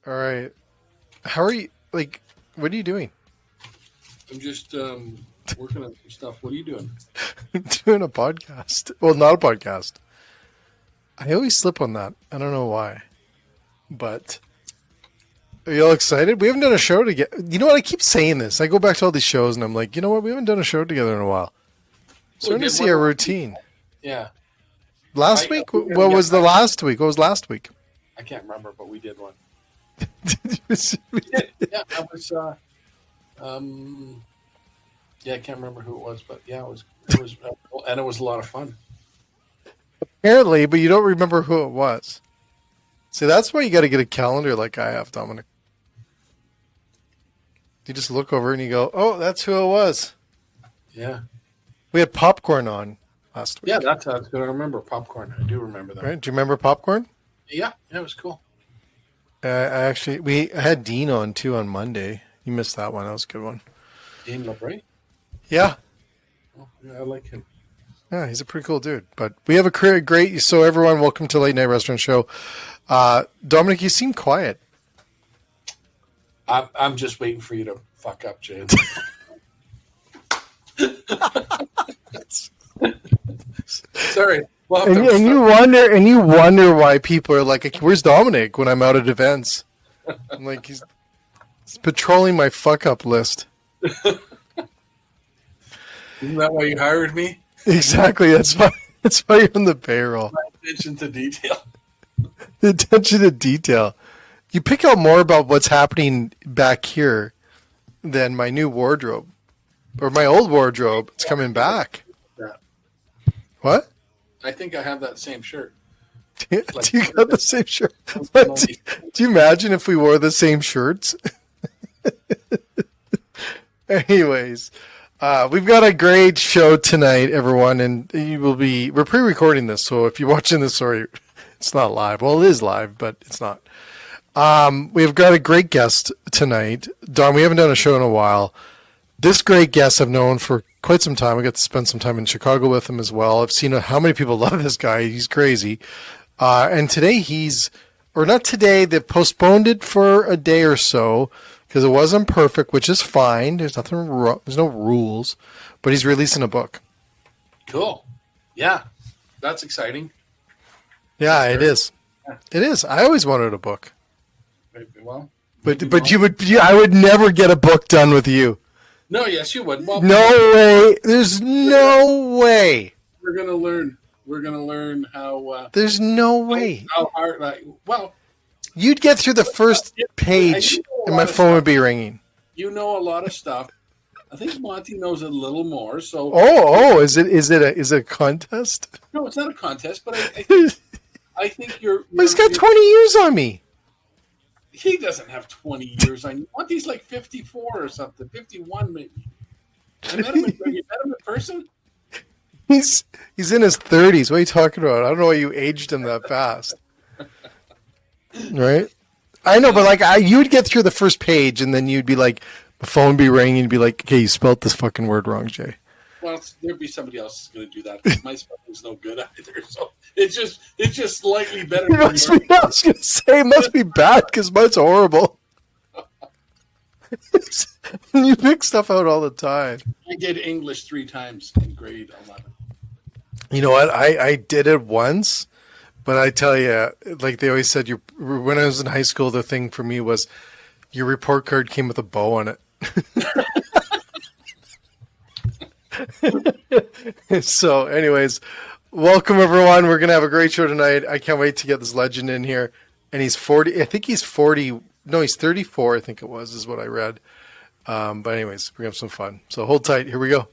All right. How are you? Like, what are you doing? I'm just working on some stuff. What are you doing? Doing a podcast. Well, not a podcast. I always slip on that. I don't know why. But are you all excited? We haven't done a show together. You know what? I keep saying this. I go back to all these shows and I'm like, you know what? We haven't done a show together in a while. Starting to see our routine. Yeah. Last week? What was the last week? What was last week? I can't remember, but we did one. Yeah, I was. Yeah, I can't remember who it was, but yeah, it was, and it was a lot of fun. Apparently, but you don't remember who it was. See, that's why you got to get a calendar like I have, Dominic. You just look over and you go, "Oh, that's who it was." Yeah, we had Popcorn on last week. Yeah, that's how I remember Popcorn. I do remember that. Right? Do you remember Popcorn? Yeah, it was cool. I had Dean on too on Monday. You missed that one. That was a good one. Dean LeBray? Yeah. Oh, yeah, I like him. Yeah, he's a pretty cool dude. But we have a great. So everyone, welcome to Late Night Restaurant Show. Dominic, you seem quiet. I'm just waiting for you to fuck up, Jay. Sorry. Well, and you wonder why people are like, "Where's Dominic?" when I'm out at events. I'm like, he's patrolling my fuck up list. Isn't that why you hired me? Exactly. That's why you're on the payroll. Attention to detail. The attention to detail. You pick out more about what's happening back here than my new wardrobe or my old wardrobe. It's coming back. What? I think I have that same shirt. Do you got the same shirt? Do you imagine if we wore the same shirts? Anyways, we've got a great show tonight, everyone, and we're pre-recording this, so if you're watching this, sorry, it's not live. Well, it is live, but it's not. We've got a great guest tonight. Don, we haven't done a show in a while. This great guest I've known for quite some time. I got to spend some time in Chicago with him as well. I've seen how many people love this guy. He's crazy. And today they postponed it for a day or so because it wasn't perfect, which is fine. There's nothing wrong. There's no rules, but he's releasing a book. Cool. Yeah. That's exciting. Yeah, it is. Yeah. It is. I always wanted a book. Well, but I would never get a book done with you. No, yes, you would. Well, no way. There's no way. We're gonna learn. We're gonna learn how. There's no way. How hard? You'd get through the first page, and my phone would be ringing. You know a lot of stuff. I think Monty knows a little more. So. Is it a contest? No, it's not a contest. But I think you're. He's got 20 years on me. He doesn't have 20 years on you. Monty's like 54 or something, 51 maybe. You met him in person? He's in his 30s. What are you talking about? I don't know why you aged him that fast. Right? I know, but you'd get through the first page and then you'd be like, the phone would be ringing and you'd be like, okay, you spelled this fucking word wrong, Jay. Well, there'd be somebody else who's going to do that. My spelling's no good either, so it's just slightly better. I was going to say it must be bad because mine's horrible. You pick stuff out all the time. I did English 3 times in grade 11. You know what? I did it once, but I tell you, like they always said, when I was in high school, the thing for me was your report card came with a bow on it. So anyways, welcome everyone. We're gonna have a great show tonight. I can't wait to get this legend in here. And he's 40. I think he's 40. No, he's 34. I think it was, is what I read. But anyways, we're gonna have some fun. So hold tight. Here we go.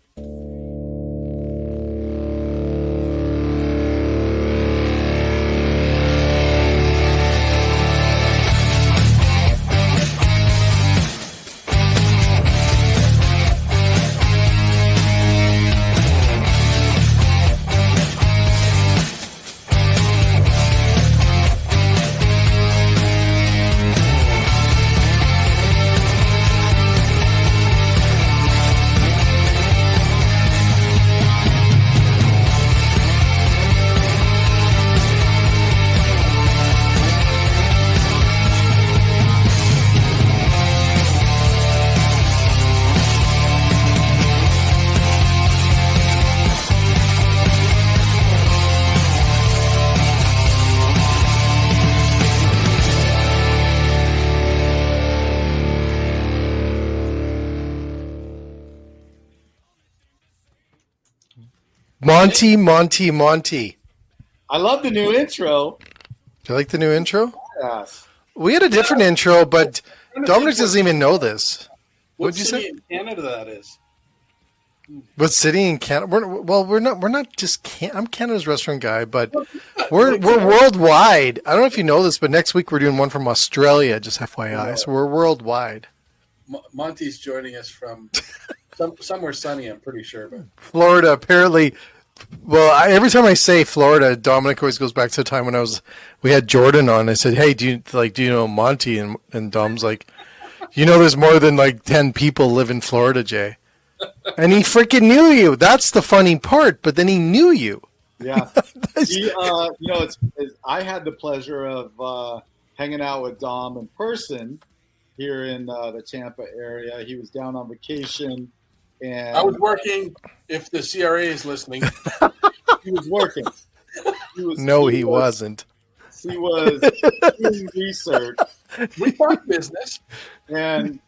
Monty, Monty, Monty. I love the new intro. Do you like the new intro? Yes. We had a different intro, but Dominic doesn't even know this. What What'd you city say? in Canada that is? What city in Canada? We're not just I'm Canada's restaurant guy, but we're worldwide. I don't know if you know this, but next week we're doing one from Australia, just FYI. So we're worldwide. Monty's joining us from somewhere sunny, I'm pretty sure. But Florida, apparently. Well, every time I say Florida, Dominic always goes back to the time when we had Jordan on. I said, "Hey, do you know Monty?" And Dom's like, there's more than like 10 people live in Florida, Jay. And he freaking knew you. That's the funny part. But then he knew you. Yeah. I had the pleasure of hanging out with Dom in person here in the Tampa area. He was down on vacation. And I was working. If the CRA is listening, he was working. He wasn't. He was doing research. We talked business. And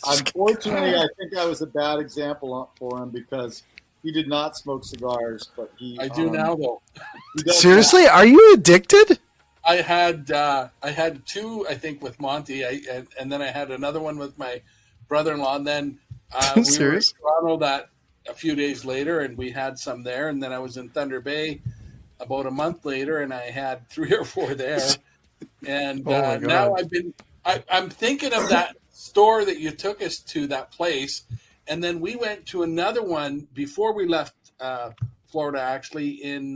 unfortunately, I think I was a bad example for him because he did not smoke cigars. But I do now, though. Seriously, are you addicted? I had two, I think, with Monty, and then I had another one with my brother-in-law, and then we were in Toronto a few days later, and we had some there, and then I was in Thunder Bay about a month later, and I had 3 or 4 there, and now I'm thinking of that store that you took us to, that place, and then we went to another one before we left Florida, actually, in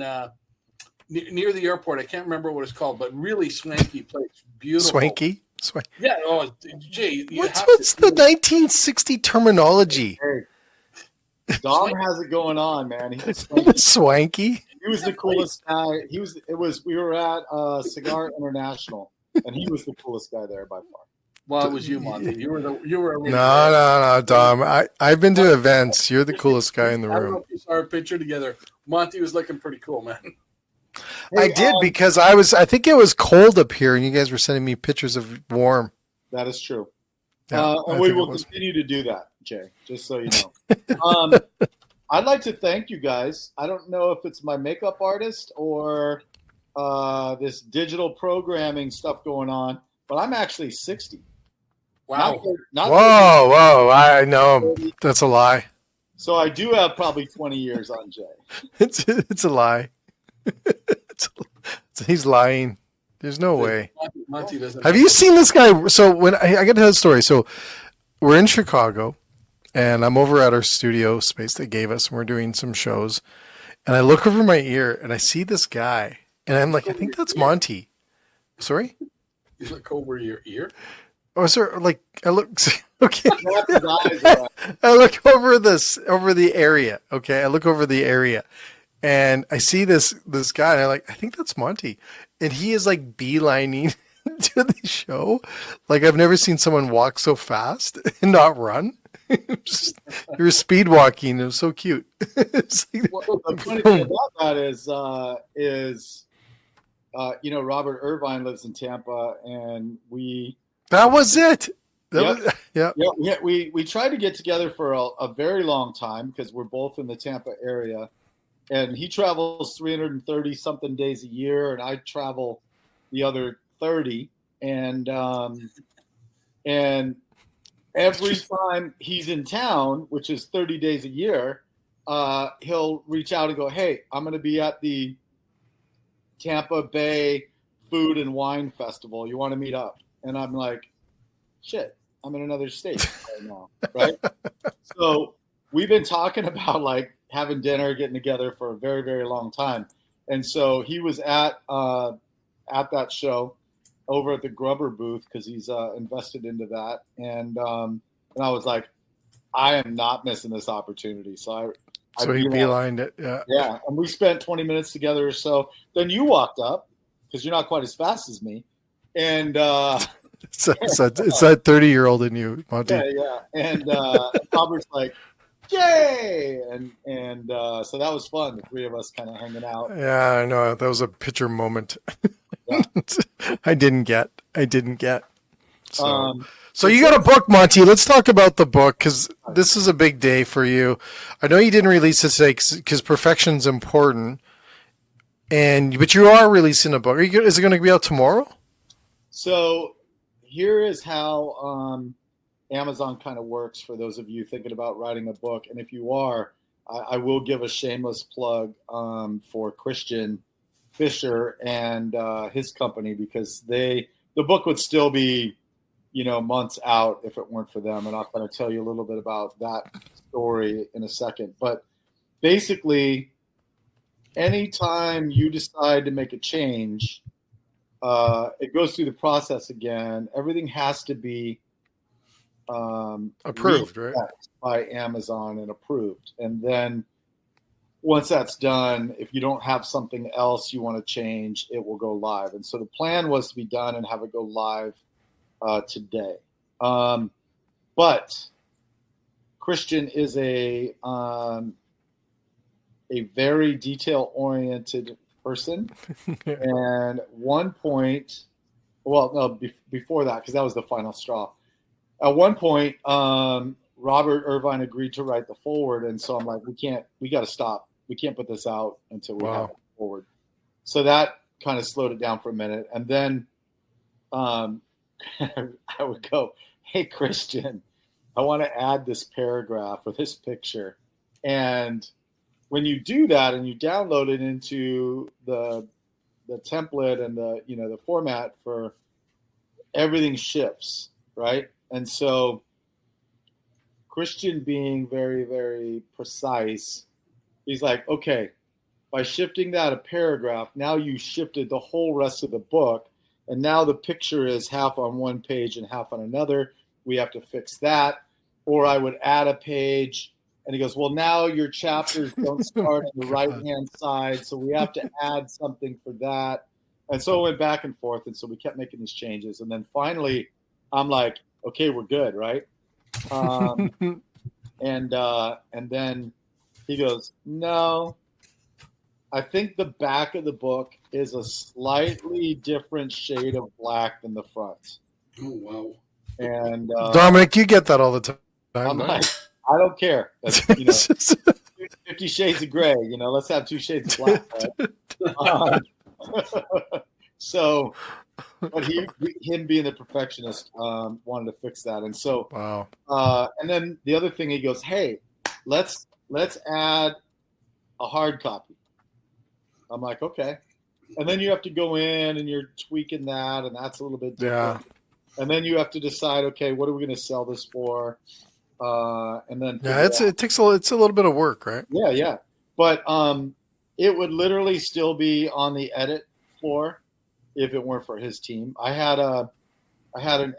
near the airport. I can't remember what it's called, but really swanky place, beautiful. Swanky? Yeah. Oh, Jay, what's the 1960 terminology? Hey, Dom has it going on, man. He's swanky. He was the coolest guy. We were at Cigar International, and he was the coolest guy there by far. Well, it was you, Monty. You were. No, Dom. I've been to events. You're the coolest guy in the room. I don't know if you saw our picture together. Monty was looking pretty cool, man. Hey, I did because I think it was cold up here, and you guys were sending me pictures of warm. That is true. Yeah, and we will continue to do that, Jay, just so you know. I'd like to thank you guys. I don't know if it's my makeup artist or this digital programming stuff going on, but I'm actually 60. Wow. Whoa. I know. That's a lie. So I do have probably 20 years on Jay. It's a lie. He's lying. There's no way. Monty doesn't. Have you seen this guy? So when I got to tell the story. So we're in Chicago, and I'm over at our studio space they gave us, and we're doing some shows. And I look over my ear, and I see this guy, and I'm like, I think that's Monty. Sorry? You look over your ear? Oh, sir, like I look. Okay. I look over the area. Okay, I look over the area. And I see this guy, and I'm like, I think that's Monty. And he is like beelining to the show. Like, I've never seen someone walk so fast and not run. You're speed walking. It was so cute. Well, the funny thing about that is Robert Irvine lives in Tampa, and that was it. We tried to get together for a very long time because we're both in the Tampa area. And he travels 330 something days a year, and I travel the other 30. And every time he's in town, which is 30 days a year, he'll reach out and go, "Hey, I'm going to be at the Tampa Bay Food and Wine Festival. You want to meet up?" And I'm like, "Shit, I'm in another state right now." Right? So we've been talking about like having dinner, getting together for a very, very long time. And so he was at that show over at the Grubber booth because he's invested into that. And I was like, I am not missing this opportunity. So he beelined it. Yeah. Yeah. And we spent 20 minutes together or so. Then you walked up because you're not quite as fast as me. And it's that 30-year-old in you, Monty. Yeah. And Robert's like, "Yay!" And so that was fun. The three of us kind of hanging out. Yeah, I know. That was a picture moment. Yeah. I didn't get. So you got a book, Monty. Let's talk about the book, because this is a big day for you. I know you didn't release this today because perfection's important, but you are releasing a book. Is it going to be out tomorrow? So here is how Amazon kind of works for those of you thinking about writing a book. And if you are, I will give a shameless plug for Christian Fisher and his company, because the book would still be, months out if it weren't for them. And I'll kind of tell you a little bit about that story in a second. But basically, anytime you decide to make a change, it goes through the process again. Everything has to be approved, right? By Amazon and approved. And then once that's done, if you don't have something else you want to change, it will go live. And so the plan was to be done and have it go live today. But Christian is a very detail-oriented person. And one point, before that, because that was the final straw. At one point, Robert Irvine agreed to write the foreword, and so I'm like, we got to stop. We can't put this out until we have the foreword. So that kind of slowed it down for a minute, and then I would go, "Hey, Christian, I want to add this paragraph or this picture," and when you do that and you download it into the template and the format, for everything shifts, right? And so Christian, being very, very precise, he's like, okay, by shifting that a paragraph, now you shifted the whole rest of the book, and now the picture is half on one page and half on another. We have to fix that. Or I would add a page, and he goes, well, now your chapters don't start on the right-hand side, so we have to add something for that. And so it went back and forth, and so we kept making these changes. And then finally, I'm like, okay, we're good, right? And then he goes, no, I think the back of the book is a slightly different shade of black than the front. Oh, wow. And Dominic, you get that all the time. I'm like, I don't care. That's, 50 shades of gray, let's have 2 shades of black. Right? So, but him being the perfectionist, wanted to fix that. And so, wow. And then the other thing, he goes, hey, let's add a hard copy. I'm like, okay. And then you have to go in and you're tweaking that, and that's a little bit different. Yeah. And then you have to decide, okay, what are we going to sell this for? And then it's a little bit of work, right? Yeah. But it would literally still be on the edit floor if it weren't for his team. I had an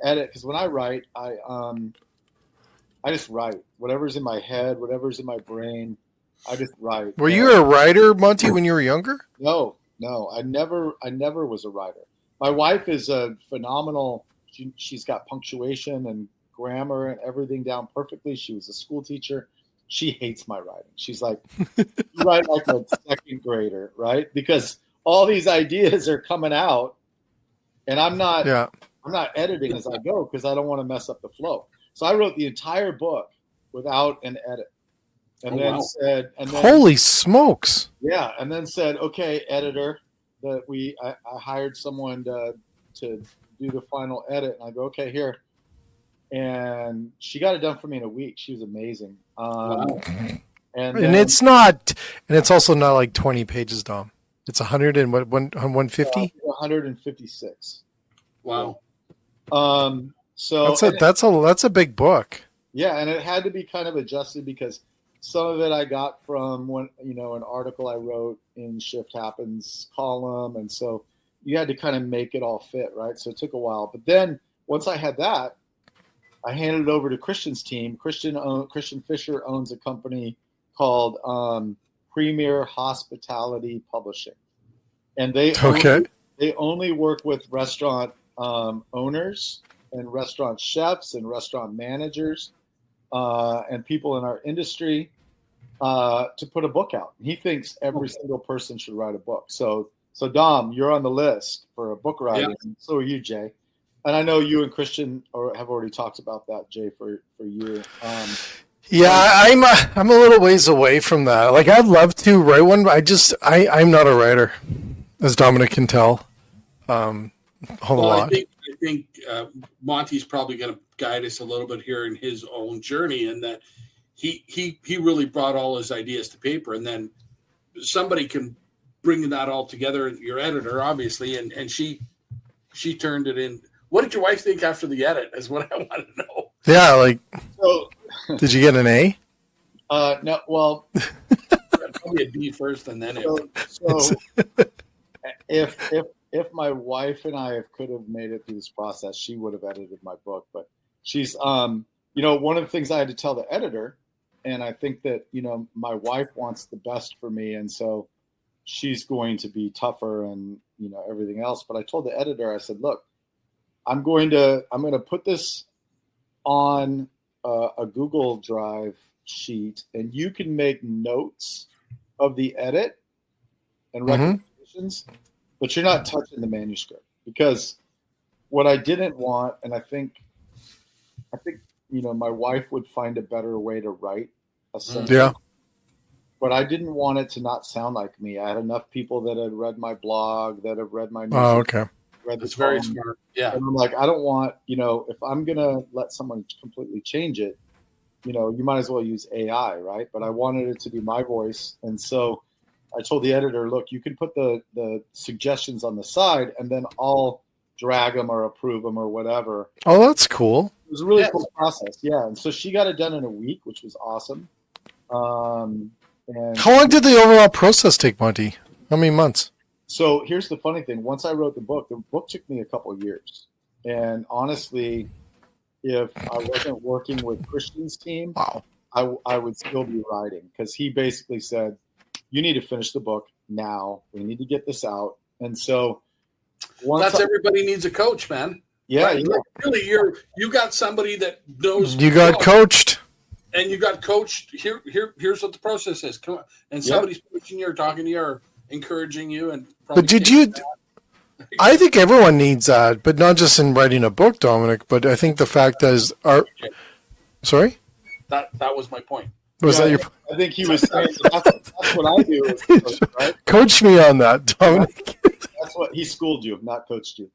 edit, because when I write, I just write whatever's in my head, whatever's in my brain. I just write. Were you a writer, Monty, when you were younger? No, I never was a writer. My wife is a phenomenal. She's got punctuation and grammar and everything down perfectly. She was a school teacher. She hates my writing. She's like, you write like a second grader, right? Because all these ideas are coming out, and I'm not editing as I go, because I don't want to mess up the flow. So I wrote the entire book without an edit. And said, holy smokes. Yeah. And then said, okay, editor, that I hired someone to do the final edit. And I go, okay, here. And she got it done for me in a week. She was amazing. And it's also not like 20 pages, Dom. It's 100 and 150? 156. Wow. So that's a big book. Yeah. And it had to be kind of adjusted, because some of it I got from an article I wrote in Shift Happens column. And so you had to kind of make it all fit, right? So it took a while. But then once I had that, I handed it over to Christian's team. Christian Fisher owns a company called Premier Hospitality Publishing. And they only work with restaurant owners and restaurant chefs and restaurant managers and people in our industry to put a book out. He thinks every single person should write a book. So Dom, you're on the list for a book writing. Yeah. So are you, Jay. And I know you and Christian have already talked about that, Jay, for you. Yeah, I'm a little ways away from that. Like, I'd love to write one, but I'm not a writer, as Dominic can tell. A whole lot. I think Monty's probably going to guide us a little bit here in his own journey, and that he really brought all his ideas to paper, and then somebody can bring that all together. Your editor, obviously, and she turned it in. What did your wife think after the edit? Is what I want to know. Yeah, like, did you get an A? No, well, probably a B first, and then so if my wife and I could have made it through this process, she would have edited my book. But she's, one of the things I had to tell the editor, and I think that, my wife wants the best for me. And so she's going to be tougher and, everything else. But I told the editor, I said, look, I'm going to put this on a Google Drive sheet, and you can make notes of the edit and recommendations, but you're not touching the manuscript, because what I didn't want, and I think my wife would find a better way to write a sentence. Yeah. But I didn't want it to not sound like me. I had enough people that had read my blog, that have read my news. Oh, okay. That's very smart. Yeah. And I'm like, I don't want, if I'm going to let someone completely change it, you might as well use AI, right? But I wanted it to be my voice. And so I told the editor, look, you can put the suggestions on the side, and then I'll drag them or approve them or whatever. Oh, that's cool. It was a really cool process. Yeah. And so she got it done in a week, which was awesome. And how long did the overall process take, Monty? How many months? So here's the funny thing. Once I wrote the book took me a couple of years. And honestly, if I wasn't working with Christian's team, wow, I would still be writing, because he basically said, you need to finish the book now. We need to get this out. And so everybody needs a coach, man. Yeah. Right? Yeah. Really, you got somebody that knows. You got coached. And you got coached. Here's what the process is. Come on. And somebody's pushing you or talking to you or encouraging you. But did you? I think everyone needs that, but not just in writing a book, Dominic. But I think the fact is, sorry. That was my point. Was that your? I think he was saying that's what I do. Coach, right? Coach me on that, Dominic. That's what he schooled you, not coached you.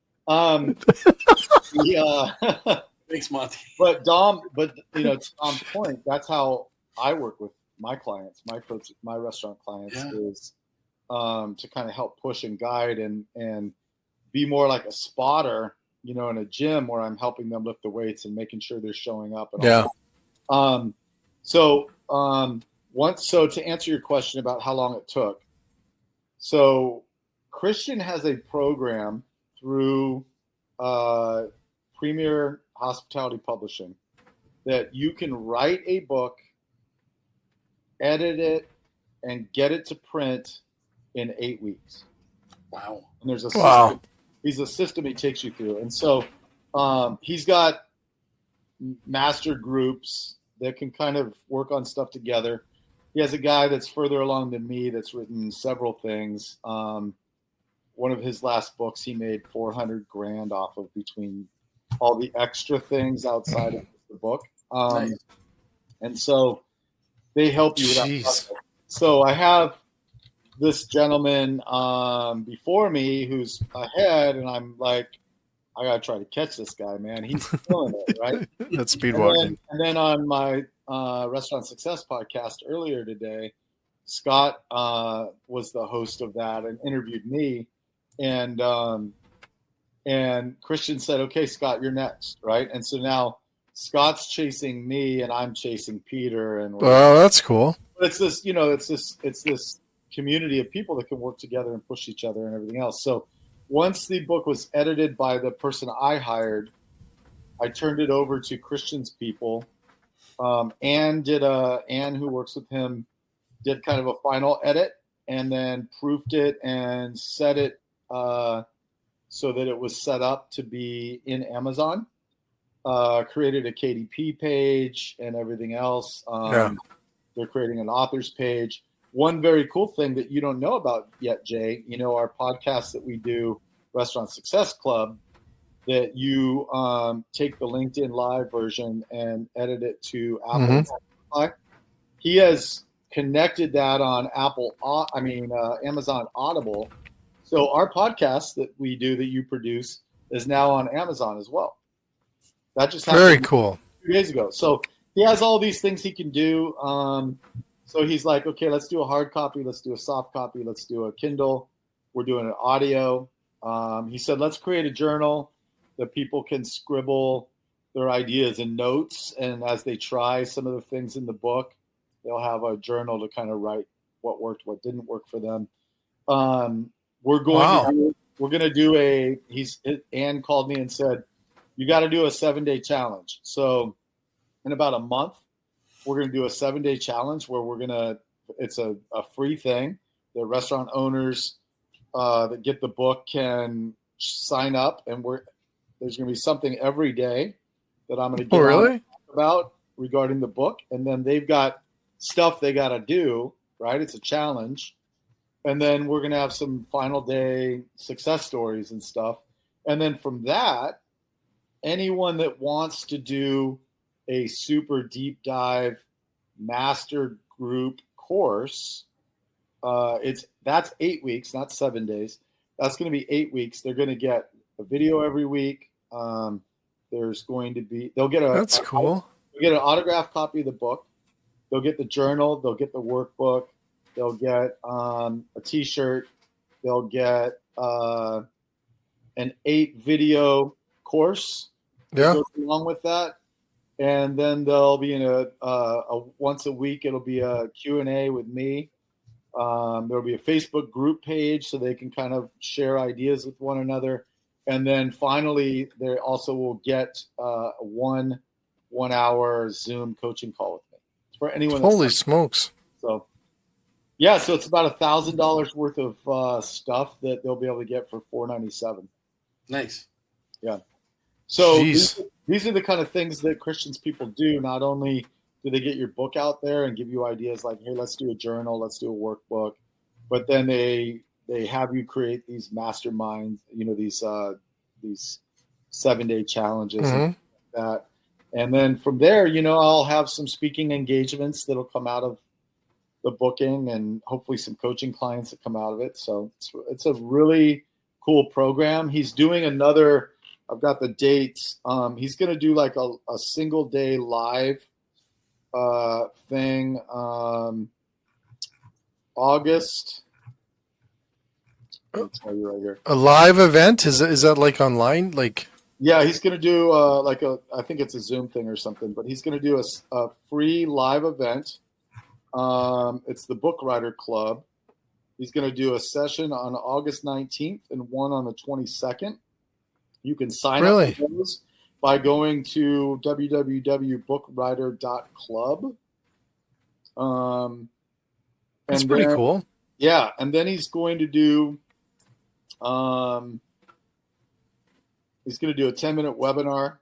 Thanks, Monty. But to Dom's point, that's how I work with my clients, my coach, my restaurant clients, is to kind of help push and guide and be more like a spotter, in a gym, where I'm helping them lift the weights and making sure they're showing up. And all that. So to answer your question about how long it took, so Christian has a program through Premier Hospitality Publishing that you can write a book, edit it, and get it to print in 8 weeks. Wow. And there's a system. He's a system he takes you through. And so he's got master groups that can kind of work on stuff together. He has a guy that's further along than me that's written several things. One of his last books, he made $400,000 off of, between all the extra things outside of the book. Nice. And so they help you with that process. So I have this gentleman before me who's ahead, and I'm like, I got to try to catch this guy, man. He's killing it, right? That's speed walking. And then on my Restaurant Success podcast earlier today, Scott was the host of that and interviewed me. And Christian said, okay, Scott, you're next, right? And so now Scott's chasing me and I'm chasing Peter. And that's cool. But it's this, it's this community of people that can work together and push each other and everything else. So once the book was edited by the person I hired, I turned it over to Christian's people. Anne, who works with him, did kind of a final edit and then proofed it and set it so that it was set up to be in Amazon. Created a KDP page and everything else. They're creating an author's page. One very cool thing that you don't know about yet, Jay, our podcast that we do, Restaurant Success Club, that you take the LinkedIn Live version and edit it to Apple. Mm-hmm. He has connected that on Amazon Audible. So our podcast that we do that you produce is now on Amazon as well. That just happened Very cool. 2 days ago. So he has all these things he can do. So he's like, okay, let's do a hard copy. Let's do a soft copy. Let's do a Kindle. We're doing an audio. He said, let's create a journal that people can scribble their ideas and notes. And as they try some of the things in the book, they'll have a journal to kind of write what worked, what didn't work for them. We're going to do Ann called me and said, you got to do a 7-day challenge. So in about a month, we're going to do a 7-day challenge where it's a free thing. The restaurant owners that get the book can sign up, and there's going to be something every day that I'm going to get about regarding the book. And then they've got stuff they got to do, right? It's a challenge. And then we're going to have some final day success stories and stuff. And then from that, anyone that wants to do a super deep dive master group course, that's 8 weeks, not 7 days. That's going to be 8 weeks. They're going to get a video every week. There's going to be, they'll get that's cool. They'll get an autographed copy of the book. They'll get the journal. They'll get the workbook. They'll get a T-shirt. They'll get an 8-video course that goes along with that. And then they'll be in a once a week. It'll be a Q&A with me. There'll be a Facebook group page so they can kind of share ideas with one another. And then finally, they also will get a 1 hour Zoom coaching call with me for anyone. Holy smokes! So, yeah, so it's about $1,000 worth of stuff that they'll be able to get for $497. Nice. Yeah. So these are the kind of things that Christians people do. Not only do they get your book out there and give you ideas like, hey, let's do a journal, let's do a workbook, but then they have you create these masterminds, these 7-day challenges and like that. And then from there, I'll have some speaking engagements that'll come out of the booking and hopefully some coaching clients that come out of it. So it's a really cool program. He's doing another, I've got the dates. He's going to do like a single day live thing. August. I'll tell you right here. A live event? Is that like online? Like, yeah, he's going to do I think it's a Zoom thing or something, but he's going to do a free live event. It's the Book Writer Club. He's going to do a session on August 19th and one on the 22nd. You can sign up for those by going to www.bookwriter.club. That's pretty cool. Yeah, and then he's going to do he's going to do a 10-minute webinar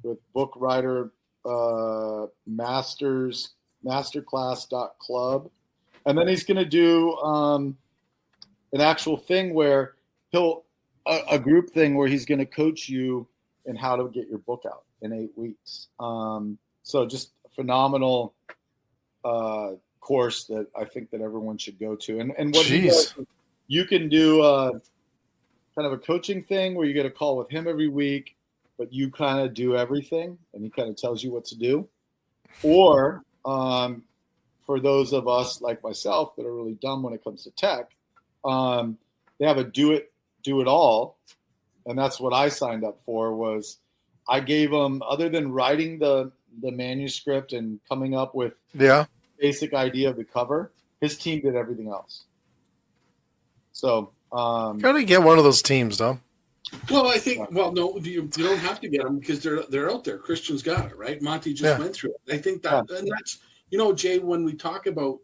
with Book Writer masterclass.club. And then he's going to do an actual thing where a group thing where he's going to coach you in how to get your book out in 8 weeks. So just a phenomenal course that I think that everyone should go to. And what he does, you can do kind of a coaching thing where you get a call with him every week, but you kind of do everything and he kind of tells you what to do. Or for those of us like myself that are really dumb when it comes to tech, they have a do it all. And that's what I signed up for. Was I gave them, other than writing the manuscript and coming up with basic idea of the cover, his team did everything else. So gotta get one of those teams, though. Well, I think. Well, no, you don't have to get them because they're out there. Christians got it, right? Monty just went through it. I think that, and that's Jay. When we talk about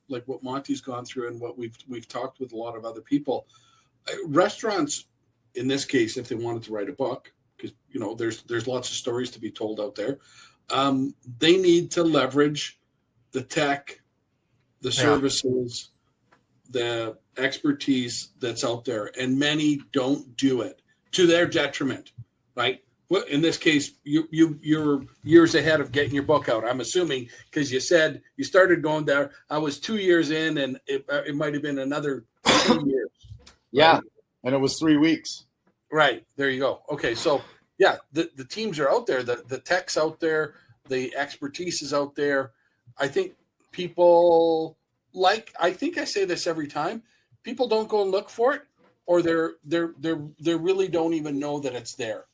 like what Monty's gone through and what we've talked with a lot of other people, restaurants, in this case, if they wanted to write a book, because there's lots of stories to be told out there, they need to leverage the tech, the services, the expertise that's out there, and many don't do it. to their detriment, right? Well, in this case, you're years ahead of getting your book out. I'm assuming because you said you started going there. I was 2 years in, and it might have been another 2 years. Yeah, right? and it was 3 weeks. Right. There you go. Okay, so yeah, the teams are out there, the tech's out there, the expertise is out there. I think people I think I say this every time. People don't go and look for it, or they really don't even know that it's there.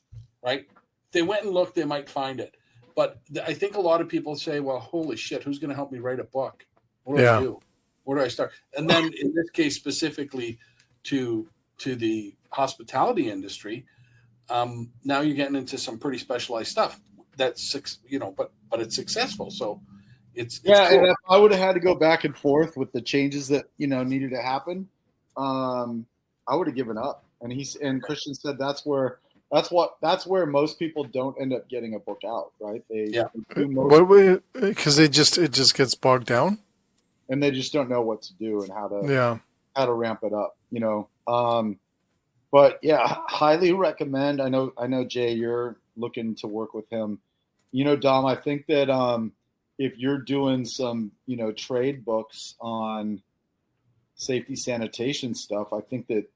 Right? If they went and looked, they might find it. But I think a lot of people say, well, holy shit, who's going to help me write a book? What do I do? Where do I start? And then in this case, specifically to the hospitality industry, now you're getting into some pretty specialized stuff that's, but it's successful. So it's cool. And if I would have had to go back and forth with the changes that, needed to happen, I would have given up. And Christian said that's where most people don't end up getting a book out, right? Because it just gets bogged down, and they just don't know what to do and how to ramp it up, But yeah, highly recommend. I know Jay, you're looking to work with him. Dom, I think that if you're doing some trade books on safety sanitation stuff, I think that,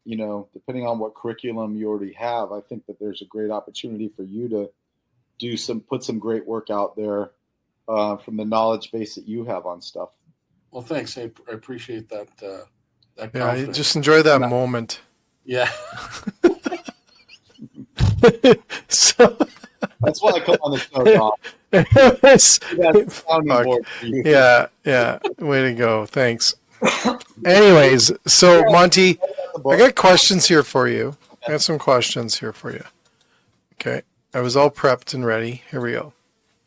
depending on what curriculum you already have, I think that there's a great opportunity for you to put some great work out there from the knowledge base that you have on stuff. Well, thanks. I appreciate that. Yeah, just enjoy that moment. Yeah. So that's why I come on the show. Yeah. Way to go. Thanks. Anyways, so Monty, I got questions here for you. I got some questions here for you. Okay. I was all prepped and ready. Here we go.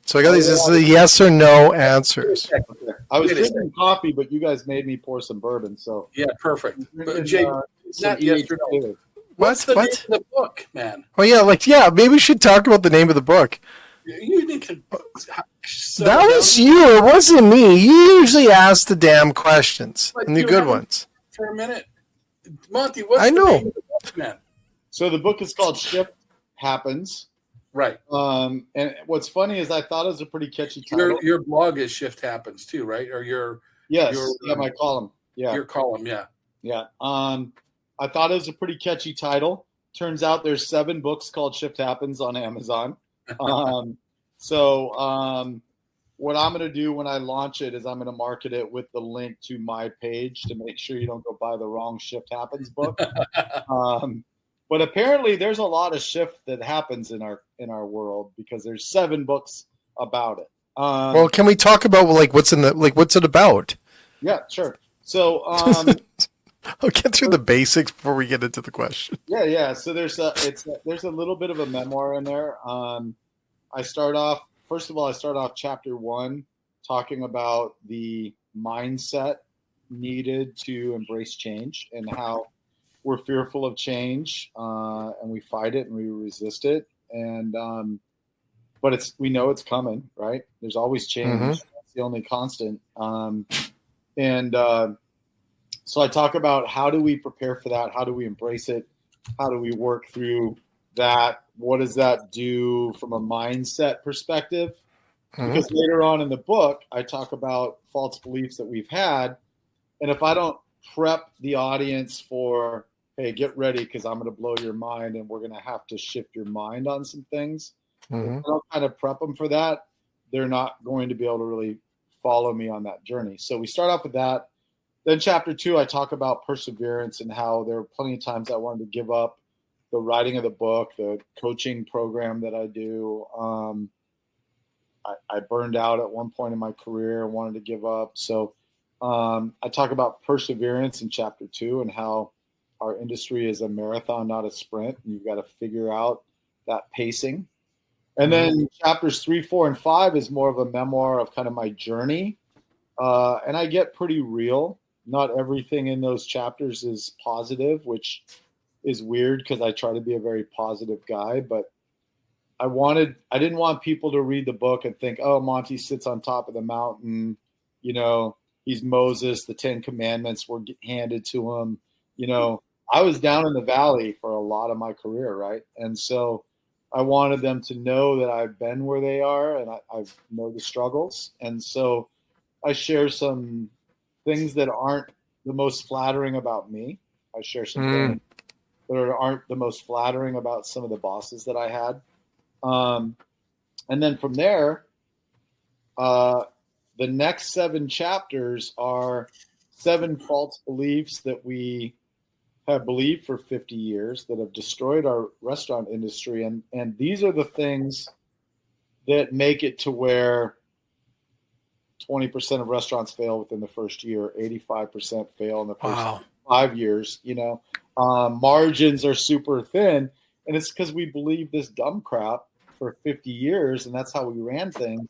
So I got these. This is the yes or no answers. I was drinking coffee, but you guys made me pour some bourbon. So yeah, perfect. But Jay, not yes or no. What's the name of the book, man? Oh yeah, maybe we should talk about the name of the book. You need to. That was you. It wasn't me. You usually ask the damn questions and the good ones. For a minute, Monty. What's the name of the book, man? So the book is called Shift Happens. Right. And what's funny is I thought it was a pretty catchy title. Your blog is Shift Happens too, right? Or my column. Yeah. Your column, yeah. Yeah. I thought it was a pretty catchy title. Turns out there's 7 books called Shift Happens on Amazon. So what I'm going to do when I launch it is I'm going to market it with the link to my page to make sure you don't go buy the wrong Shift Happens book. But apparently there's a lot of shift that happens in our world because there's 7 books about it. Well, can we talk about what's it about? Yeah, sure. So I'll get through the basics before we get into the question. Yeah. So there's a little bit of a memoir in there. I start off chapter 1 talking about the mindset needed to embrace change and how we're fearful of change and we fight it and we resist it. And but we know it's coming, right? There's always change. Mm-hmm. That's the only constant. So I talk about how do we prepare for that? How do we embrace it? How do we work through that? What does that do from a mindset perspective? Mm-hmm. Because later on in the book, I talk about false beliefs that we've had. And if I don't prep the audience for, hey, get ready because I'm going to blow your mind and we're going to have to shift your mind on some things. Mm-hmm. If I don't kind of prep them for that, they're not going to be able to really follow me on that journey. So we start off with that. Then chapter 2, I talk about perseverance and how there were plenty of times I wanted to give up the writing of the book, the coaching program that I do. I burned out at one point in my career and wanted to give up. So I talk about perseverance in chapter 2 and how our industry is a marathon, not a sprint. And you've got to figure out that pacing. And then chapters 3, 4, and 5 is more of a memoir of kind of my journey. And I get pretty real. Not everything in those chapters is positive, which is weird because I try to be a very positive guy. But I didn't want people to read the book and think, oh, Monty sits on top of the mountain. He's Moses. The 10 Commandments were handed to him. I was down in the valley for a lot of my career, right? And so I wanted them to know that I've been where they are and I know the struggles. And so I share some things that aren't the most flattering about me. I share some things that aren't the most flattering about some of the bosses that I had. And then from there, the next 7 chapters are 7 false beliefs that we have believed for 50 years that have destroyed our restaurant industry. And these are the things that make it to where 20% of restaurants fail within the first year, 85% fail in the first 5 years. Margins are super thin, and it's because we believe this dumb crap for 50 years, and that's how we ran things.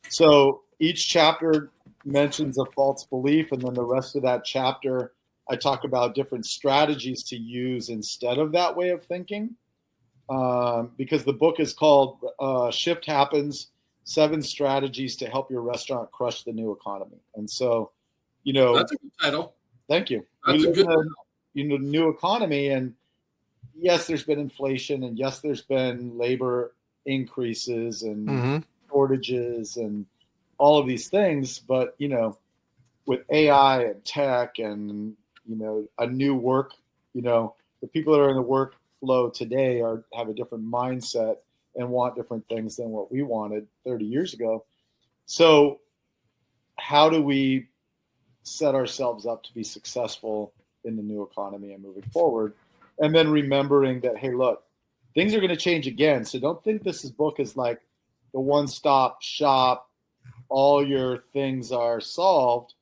So each chapter mentions a false belief, and then the rest of that chapter, I talk about different strategies to use instead of that way of thinking. Because the book is called Shift Happens, 7 Strategies to Help Your Restaurant Crush the New Economy. And so, that's a good title. Thank you. That's a good title. New economy, and yes, there's been inflation, and yes, there's been labor increases and shortages and all of these things. But with AI and tech and a new work, the people that are in the workflow today have a different mindset and want different things than what we wanted 30 years ago. So how do we set ourselves up to be successful in the new economy and moving forward? And then remembering that, hey, look, things are going to change again. So don't think this book is like the one-stop shop, all your things are solved,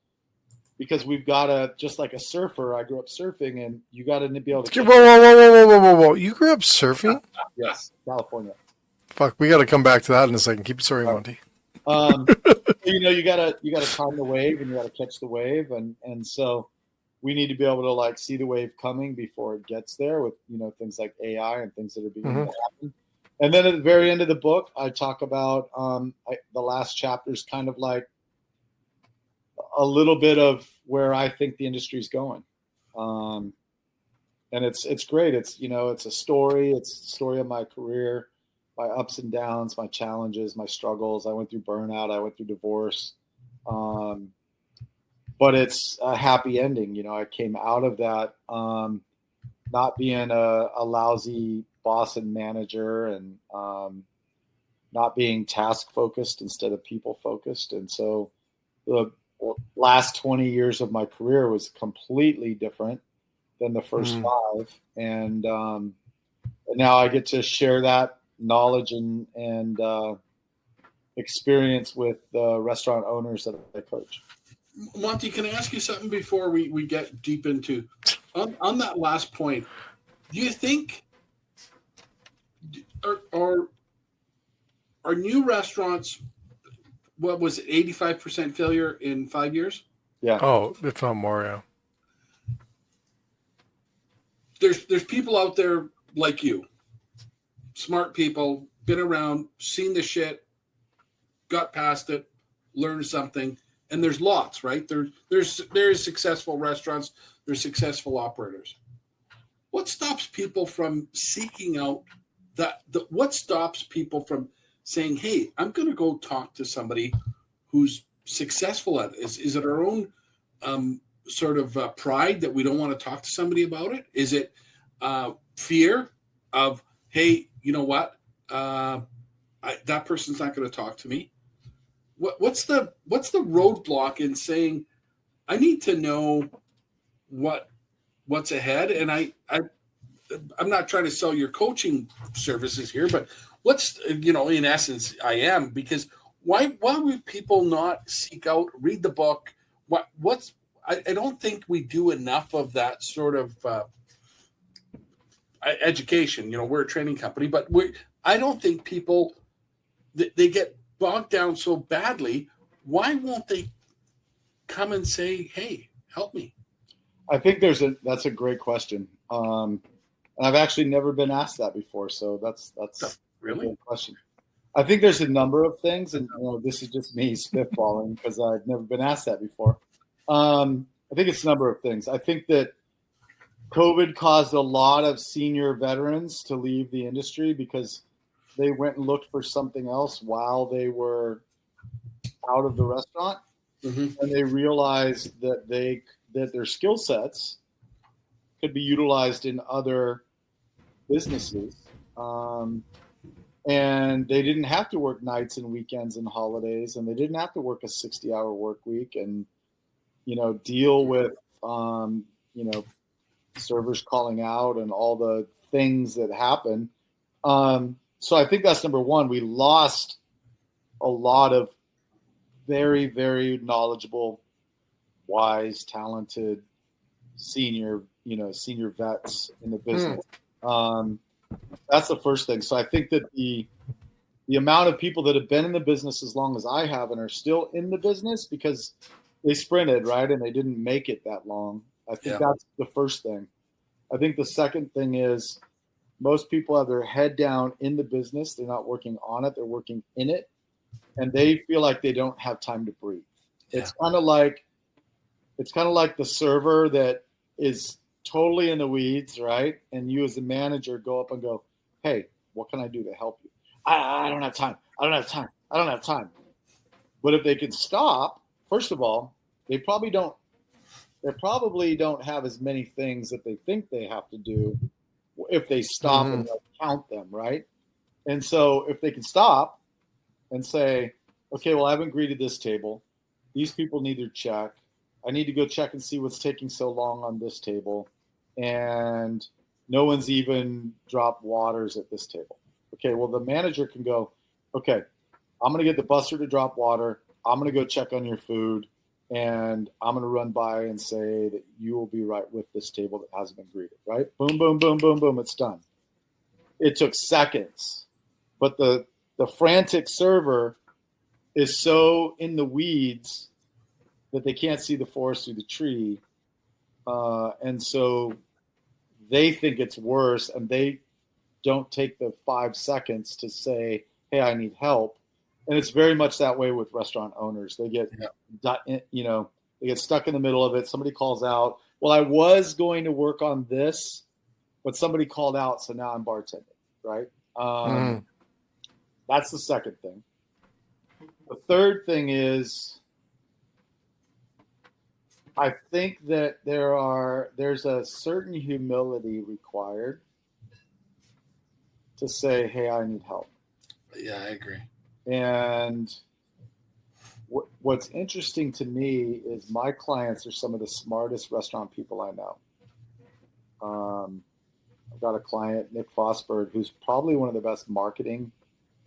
because we've got to, just like a surfer, I grew up surfing, and you got to be able to... Whoa. You grew up surfing? Yes, California. Fuck, we got to come back to that in a second. Keep sorry, Monty. You gotta time the wave, and you gotta catch the wave, and so we need to be able to like see the wave coming before it gets there with things like AI and things that are beginning to happen. And then at the very end of the book, I talk about the last chapter is kind of like a little bit of where I think the industry is going, and it's great. It's it's a story. It's the story of my career, my ups and downs, my challenges, my struggles. I went through burnout. I went through divorce. But it's a happy ending. I came out of that not being a lousy boss and manager, and not being task focused instead of people focused. And so the last 20 years of my career was completely different than the first 5. And now I get to share that knowledge and experience with restaurant owners that I coach. Monty, can I ask you something before we get deep into on that last point? Do you think are new restaurants, what was it, 85% failure in 5 years? Yeah. Oh, if not more, yeah. There's people out there like you, smart people, been around, seen the shit, got past it, learned something. And there's lots, right? There's successful restaurants. There's successful operators. What stops people from seeking out that? What stops people from saying, "Hey, I'm going to go talk to somebody who's successful at it"? Is it our own sort of pride that we don't want to talk to somebody about it? Is it fear of, "Hey, you know what? That person's not going to talk to me"? What's the roadblock in saying I need to know what's ahead? And I'm not trying to sell your coaching services here, but what's in essence I am, because why would people not seek out, read the book? I don't think we do enough of that sort of education. We're a training company, but I don't think people they get bogged down so badly. Why won't they come and say, "Hey, help me"? I think that's a great question. And I've actually never been asked that before. So that's really a good question. I think there's a number of things, and this is just me spitballing because I've never been asked that before. I think it's a number of things. I think that COVID caused a lot of senior veterans to leave the industry because they went and looked for something else while they were out of the restaurant, and they realized that their skill sets could be utilized in other businesses, and they didn't have to work nights and weekends and holidays, and they didn't have to work a 60-hour work week and deal with servers calling out and all the things that happen. So I think that's number one. We lost a lot of very, very knowledgeable, wise, talented senior vets in the business. That's the first thing. So I think that the amount of people that have been in the business as long as I have and are still in the business because they sprinted, right, and they didn't make it that long. I think that's the first thing. I think the second thing is most people have their head down in the business. They're not working on it. They're working in it. And they feel like they don't have time to breathe. Yeah. It's kind of like the server that is totally in the weeds, right? And you as a manager go up and go, hey, what can I do to help you? I don't have time. I don't have time. But if they can stop, first of all, they probably don't have as many things that they think they have to do if they stop and count them, right? And so if they can stop and say, okay, well, I haven't greeted this table. These people need their check. I need to go check and see what's taking so long on this table. And no one's even dropped waters at this table. Okay, well, the manager can go, okay, I'm going to get the busser to drop water. I'm going to go check on your food. And I'm going to run by and say that you will be right with this table that hasn't been greeted, right? Boom, boom, boom, boom, boom. It's done. It took seconds. But the frantic server is so in the weeds that they can't see the forest through the tree. And so they think it's worse, and they don't take the 5 seconds to say, hey, I need help. And it's very much that way with restaurant owners. They get, they get stuck in the middle of it. Somebody calls out, well, I was going to work on this, but somebody called out, so now I'm bartending, right? That's the second thing. The third thing is, I think that there's a certain humility required to say, hey, I need help. Yeah, I agree. And what's interesting to me is my clients are some of the smartest restaurant people I know. I've got a client, Nick Fosberg, who's probably one of the best marketing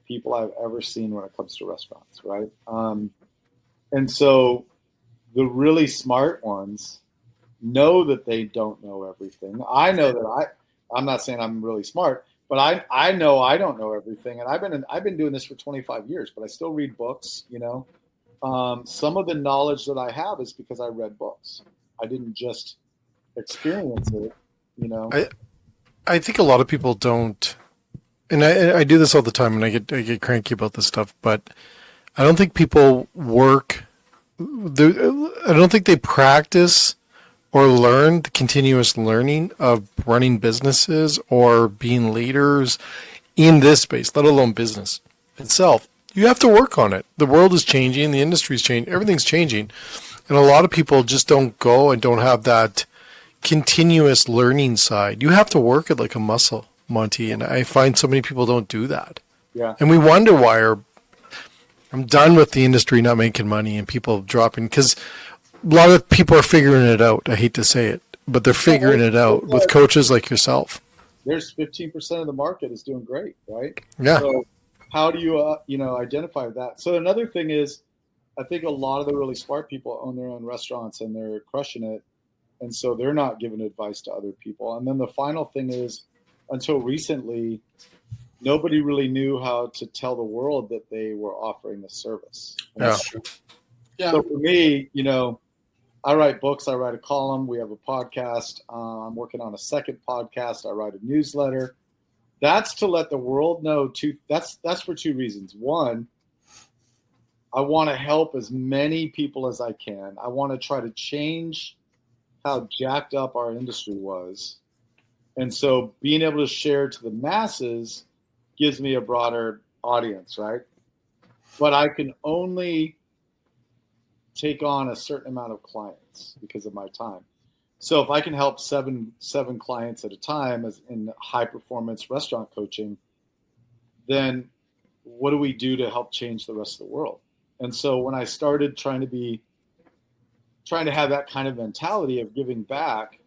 people I've ever seen when it comes to restaurants, right? And so the really smart ones know that they don't know everything. I know that I'm not saying I'm really smart, but I know I don't know everything, and I've been doing this for 25 years, but I still read books. Some of the knowledge that I have is because I read books. I didn't just experience it. I think a lot of people don't, and I do this all the time, and I get cranky about this stuff. But I don't think people work. I don't think they practice or learn the continuous learning of running businesses or being leaders in this space, let alone business itself. You have to work on it. The world is changing. The industry's changing. Everything's changing. And a lot of people just don't go and don't have that continuous learning side. You have to work it like a muscle, Monty. And I find so many people don't do that. Yeah. And we wonder why I'm done with the industry not making money and people dropping, because a lot of people are figuring it out. I hate to say it, but they're figuring it out with coaches like yourself. There's 15% of the market is doing great, right? Yeah. So how do you, identify that? So another thing is, I think a lot of the really smart people own their own restaurants and they're crushing it. And so they're not giving advice to other people. And then the final thing is, until recently, nobody really knew how to tell the world that they were offering the service. That's true. Yeah. So for me, I write books. I write a column. We have a podcast. I'm working on a second podcast. I write a newsletter. That's to let the world know that's for two reasons. One, I want to help as many people as I can. I want to try to change how jacked up our industry was. And so being able to share to the masses gives me a broader audience, right? But I can only take on a certain amount of clients because of my time. So if I can help seven clients at a time as in high performance restaurant coaching, then what do we do to help change the rest of the world? And so when I started trying to have that kind of mentality of giving back,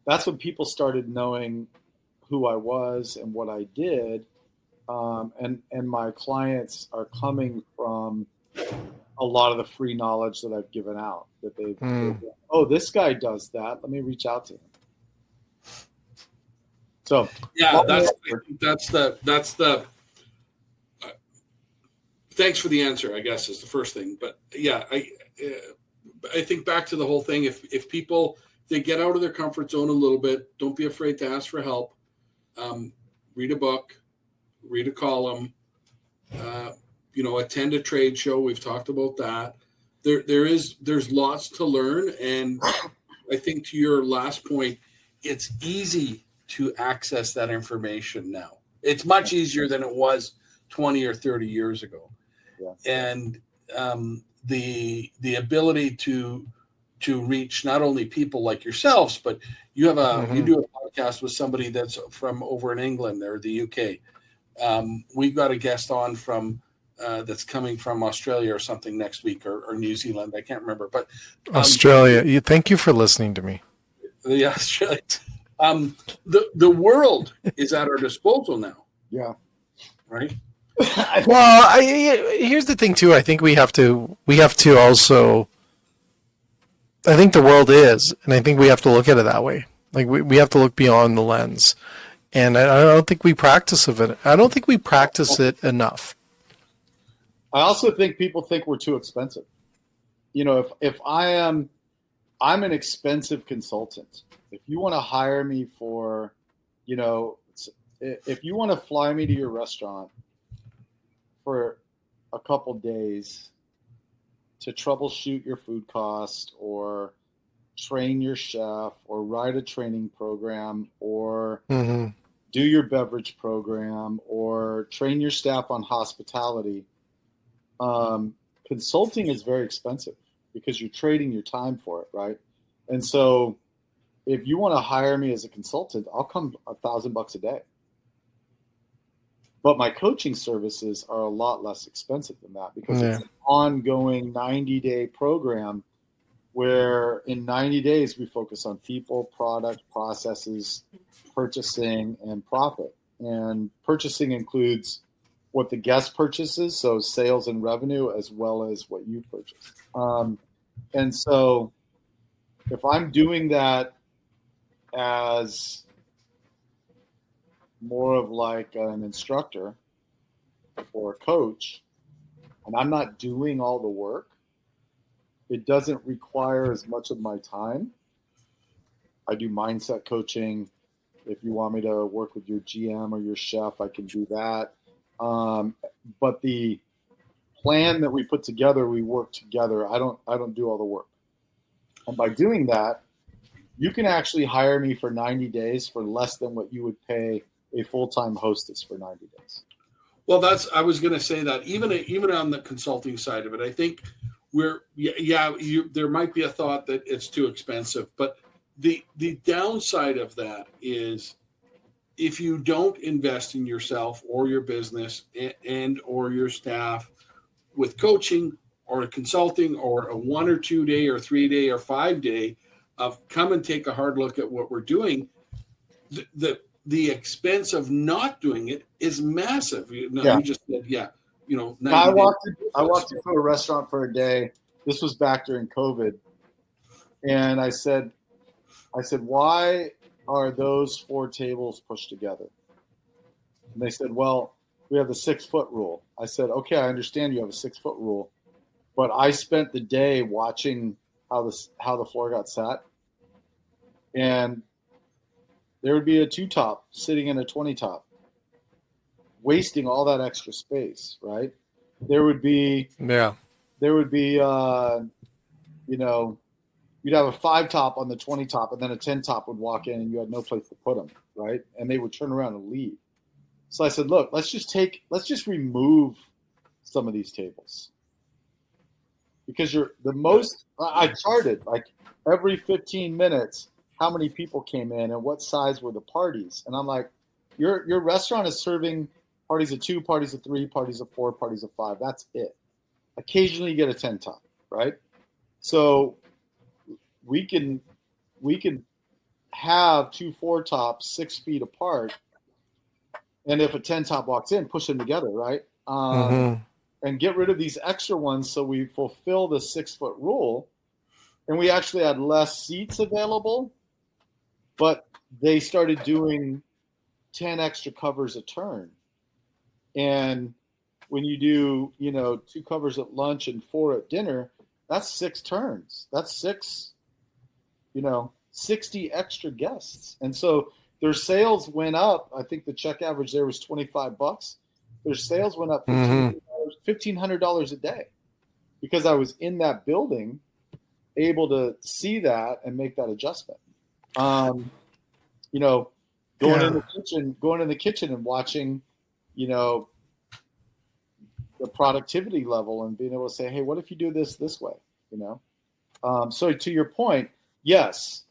that's when people started knowing who I was and what I did. And my clients are coming from a lot of the free knowledge that I've given out, that they've oh, this guy does that. Let me reach out to him. So yeah, that's the thanks for the answer, I guess, is the first thing. But yeah, I think back to the whole thing. If people, they get out of their comfort zone a little bit, don't be afraid to ask for help. Read a book, read a column, attend a trade show. We've talked about that. There's lots to learn. And I think to your last point, it's easy to access that information now. It's much easier than it was 20 or 30 years ago. Yes. And the ability to reach not only people like yourselves, but you have you do a podcast with somebody that's from over in England or the UK. We've got a guest on from that's coming from Australia or something next week, or New Zealand. I can't remember, but Australia. Thank you for listening to me. The Australia. The world is at our disposal now. Yeah. Right. Well, here's the thing too. I think we have to also. I think the world is, and I think we have to look at it that way. Like we have to look beyond the lens, and I don't think we practice it. I don't think we practice it enough. I also think people think we're too expensive. If I'm an expensive consultant. If you want to hire me for, if you want to fly me to your restaurant for a couple days to troubleshoot your food cost or train your chef or write a training program or do your beverage program or train your staff on hospitality, consulting is very expensive because you're trading your time for it, right? And so if you want to hire me as a consultant, I'll come $1,000 a day. But my coaching services are a lot less expensive than that because it's an ongoing 90-day program where in 90 days we focus on people, product, processes, purchasing, and profit. And purchasing includes what the guest purchases, so sales and revenue, as well as what you purchase. And so if I'm doing that as more of like an instructor or a coach, and I'm not doing all the work, it doesn't require as much of my time. I do mindset coaching. If you want me to work with your GM or your chef, I can do that. But the plan that we put together, we work together. I don't do all the work. And by doing that, you can actually hire me for 90 days for less than what you would pay a full-time hostess for 90 days. Well, I was going to say that even on the consulting side of it, I think there might be a thought that it's too expensive, but the downside of that is if you don't invest in yourself or your business and or your staff with coaching or consulting or a 1 or 2 day or 3 day or 5 day of come and take a hard look at what we're doing, the expense of not doing it is massive. You just said, I walked into a restaurant for a day. This was back during COVID. And I said, why are those 4 tables pushed together? And they said, well, we have the 6-foot rule. I said, okay, I understand you have a 6-foot rule, but I spent the day watching how the floor got set, and there would be a 2-top sitting in a 20-top, wasting all that extra space, right? There would be you'd have a 5 top on the 20 top, and then a 10 top would walk in, and you had no place to put them, right? And they would turn around and leave. So I said, look, let's just remove some of these tables, because I charted like every 15 minutes how many people came in and what size were the parties, and I'm like, your restaurant is serving parties of 2, parties of 3, parties of 4, parties of 5. That's it. Occasionally you get a 10 top, right? So we can have 2 4 tops 6 feet apart, and if a 10 top walks in, push them together, right? And get rid of these extra ones so we fulfill the 6-foot rule. And we actually had less seats available, but they started doing 10 extra covers a turn. And when you do, 2 covers at lunch and 4 at dinner, that's 6 turns. That's 60 extra guests. And so their sales went up. I think the check average there was $25. Their sales went up $1,500 a day, because I was in that building, able to see that and make that adjustment. Going in the kitchen and watching, the productivity level, and being able to say, hey, what if you do this way? So to your point, yes,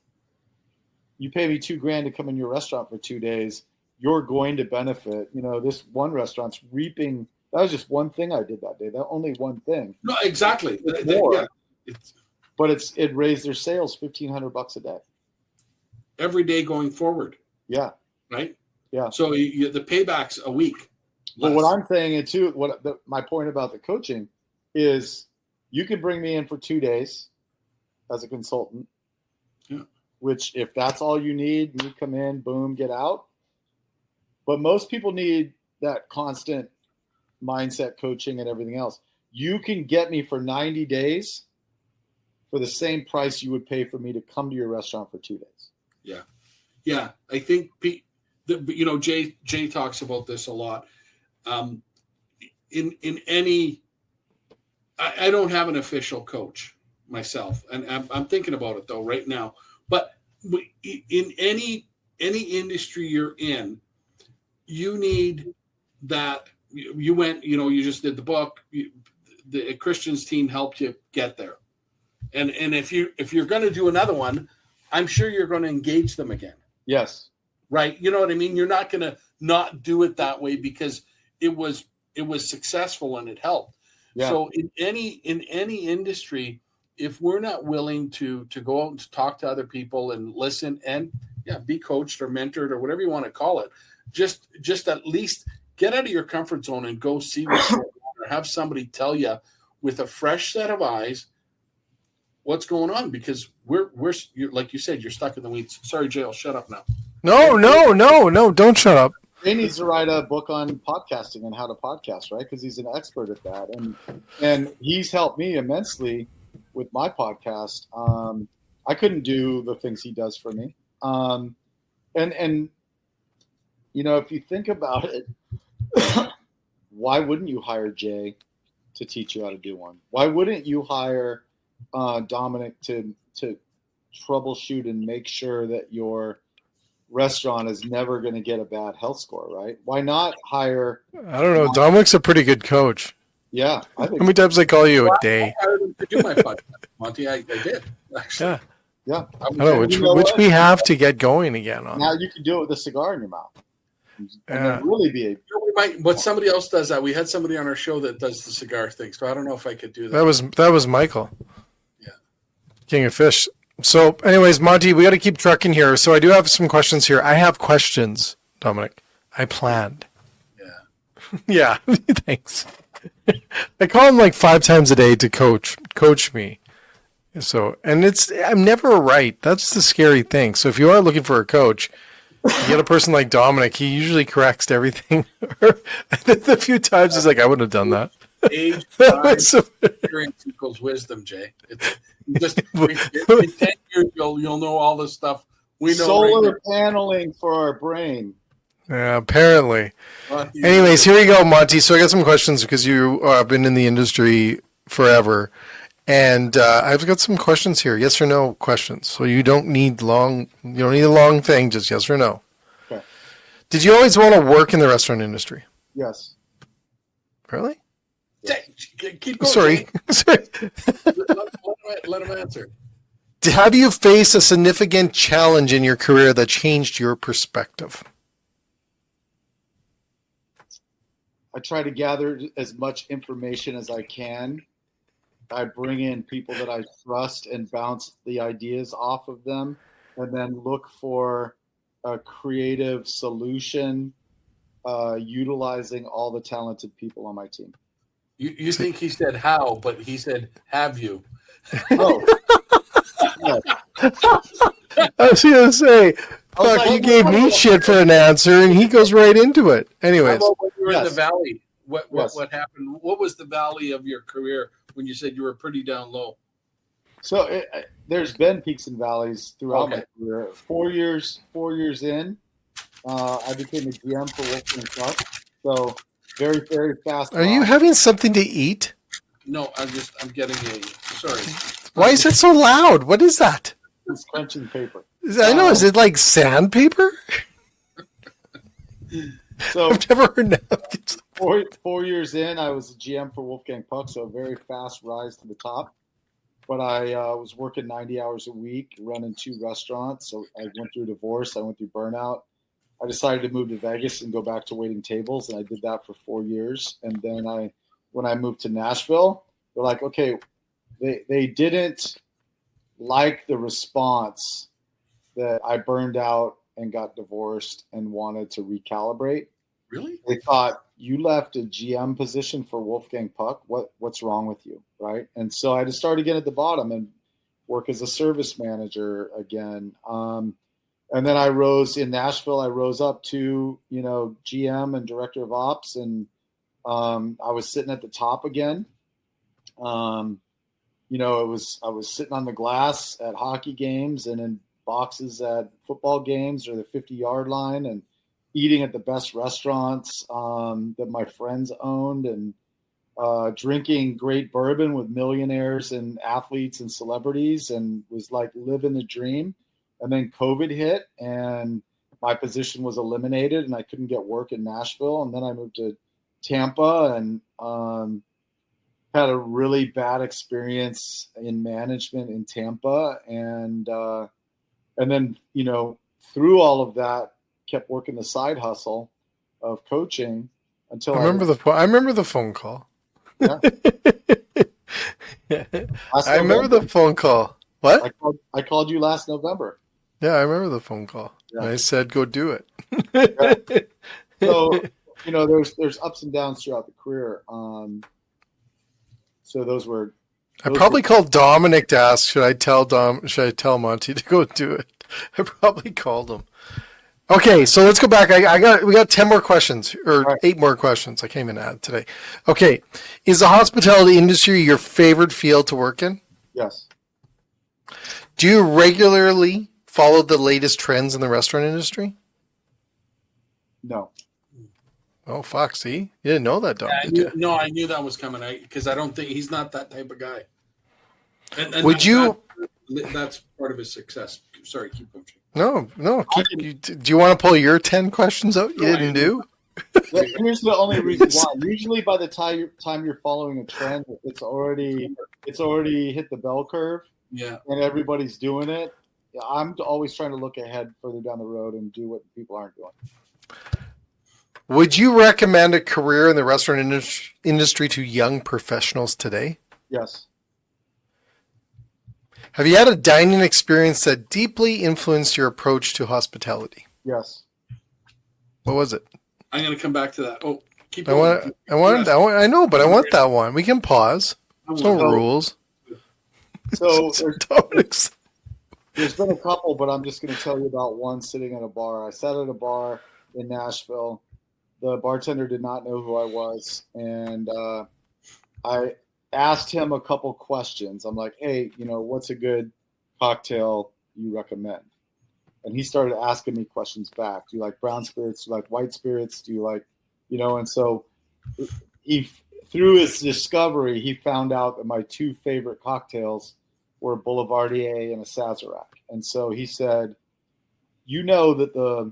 you pay me $2,000 to come in your restaurant for 2 days, you're going to benefit. This one restaurant's reaping. That was just one thing I did that day. That only one thing. No, exactly. More, but it raised their sales $1,500 a day. Every day going forward. Yeah. Right. Yeah. So the payback's a week. But what I'm saying too, my point about the coaching is, you can bring me in for 2 days as a consultant. Yeah. Which, if that's all you need, you come in, boom, get out. But most people need that constant mindset coaching and everything else. You can get me for 90 days for the same price you would pay for me to come to your restaurant for 2 days. Yeah. Yeah. I think, Jay talks about this a lot. In any, I don't have an official coach myself, and I'm thinking about it though right now, but in any industry you're in, you need that. You went, you just did the book. The Christian's team helped you get there, and if you're going to do another one, I'm sure you're going to engage them again. Yes, right. You know what I mean. You're not going to not do it that way because it was successful and it helped. Yeah. So in any industry, if we're not willing to go out and talk to other people and listen and be coached or mentored or whatever you want to call it, just at least get out of your comfort zone and go see what's going on, or have somebody tell you with a fresh set of eyes what's going on, because we're like you said, you're stuck in the weeds. Sorry, Jay, I'll shut up now. No, don't shut up. He needs to write a book on podcasting and how to podcast, right? Because he's an expert at that, and he's helped me immensely with my podcast. I couldn't do the things he does for me, and if you think about it, why wouldn't you hire Jay to teach you how to do one? Why wouldn't you hire Dominic to troubleshoot and make sure that your restaurant is never going to get a bad health score, right? Why not hire? I don't know. Dominic's a pretty good coach. Yeah. How many times I call you a day? I hired him to do my podcast, Monty. I did, actually. Yeah. I know, which we have to get going again on. Now you can do it with a cigar in your mouth. And really be but somebody else does that. We had somebody on our show that does the cigar thing, so I don't know if I could do that. That was Michael. Yeah. King of Fish. So anyways, Monty, we got to keep trucking here. So I do have some questions here. I have questions, Dominic. I planned. Yeah. Yeah. Thanks. I call him like 5 times a day to coach me. So, and I'm never right. That's the scary thing. So if you are looking for a coach, you get a person like Dominic, he usually corrects everything. A few times he's like, I wouldn't have done that. Age, time, experience equals wisdom, Jay. In 10 years, you'll know all this stuff. We know solar paneling for our brain. Yeah, apparently. Anyways, here we go, Monty. So I got some questions because you have been in the industry forever. And I've got some questions here, yes or no questions. So you don't need a long thing, just yes or no. Okay. Did you always want to work in the restaurant industry? Yes. Really? Keep going. Sorry. Let him answer. Have you faced a significant challenge in your career that changed your perspective? I try to gather as much information as I can. I bring in people that I trust and bounce the ideas off of them, and then look for a creative solution utilizing all the talented people on my team. You think he said how, but he said have you. Oh. Yeah. I was going to say, fuck, you gave me shit for an answer, and he goes right into it. Anyways. How about when you were in the valley? What happened? What was the valley of your career when you said you were pretty down low? So there's been peaks and valleys throughout my career. 4 years in, I became a GM for Wolfgang Puck. So very, very fast. Are you having something to eat? No, I'm getting a. Sorry. Why is it so loud? What is that? It's crunching paper. I know. Is it like sandpaper? So I've never heard that. 4 years in, I was a GM for Wolfgang Puck, so a very fast rise to the top. But I was working 90 hours a week, running 2 restaurants. So I went through divorce. I went through burnout. I decided to move to Vegas and go back to waiting tables, and I did that for 4 years. And then when I moved to Nashville, they're like, okay, they didn't like the response that I burned out and got divorced and wanted to recalibrate. Really? They thought, you left a GM position for Wolfgang Puck. What's wrong with you, right? And so I had to start again at the bottom and work as a service manager again. And then I rose in Nashville. I rose up to, GM and director of ops, and I was sitting at the top again. I was sitting on the glass at hockey games and in boxes at football games or the 50-yard line, and eating at the best restaurants that my friends owned, and drinking great bourbon with millionaires and athletes and celebrities, and was like living the dream. And then COVID hit and my position was eliminated and I couldn't get work in Nashville. And then I moved to Tampa and had a really bad experience in management in Tampa. And then, through all of that, kept working the side hustle of coaching until I remember the phone call. Yeah. I remember the phone call. What? I called you last November. Yeah, I remember the phone call. Yeah. I said, go do it. Yeah. So, there's ups and downs throughout the career. So those were. I probably called Dominic to ask, should I tell Monte to go do it? I probably called him. Okay, so let's go back. We got 10 more questions, or 8 more questions. I came in at today. Okay, is the hospitality industry your favorite field to work in? Yes. Do you regularly follow the latest trends in the restaurant industry? No. Oh, fuck, see? You didn't know that, Dom, did you? No, I knew that was coming, because I don't think he's not that type of guy. And would you... That's part of his success. Sorry, keep going. No. Do you want to pull your 10 questions out you didn't do? Here's the only reason why. Usually by the time you're following a trend, it's already hit the bell curve. Yeah. And everybody's doing it. I'm always trying to look ahead further down the road and do what people aren't doing. Would you recommend a career in the restaurant industry to young professionals today? Yes. Have you had a dining experience that deeply influenced your approach to hospitality? Yes. What was it? I'm going to come back to that. Oh, keep going. I know, but I want that one. We can pause. There's no rules. So there's been a couple, but I'm just going to tell you about one sitting at a bar. I sat at a bar in Nashville. The bartender did not know who I was, and I asked him a couple questions. I'm like, hey, what's a good cocktail you recommend? And he started asking me questions back. Do you like brown spirits? Do you like white spirits? Do you like, and so he through his discovery, he found out that my two favorite cocktails were a Boulevardier and a Sazerac. And so he said, you know that the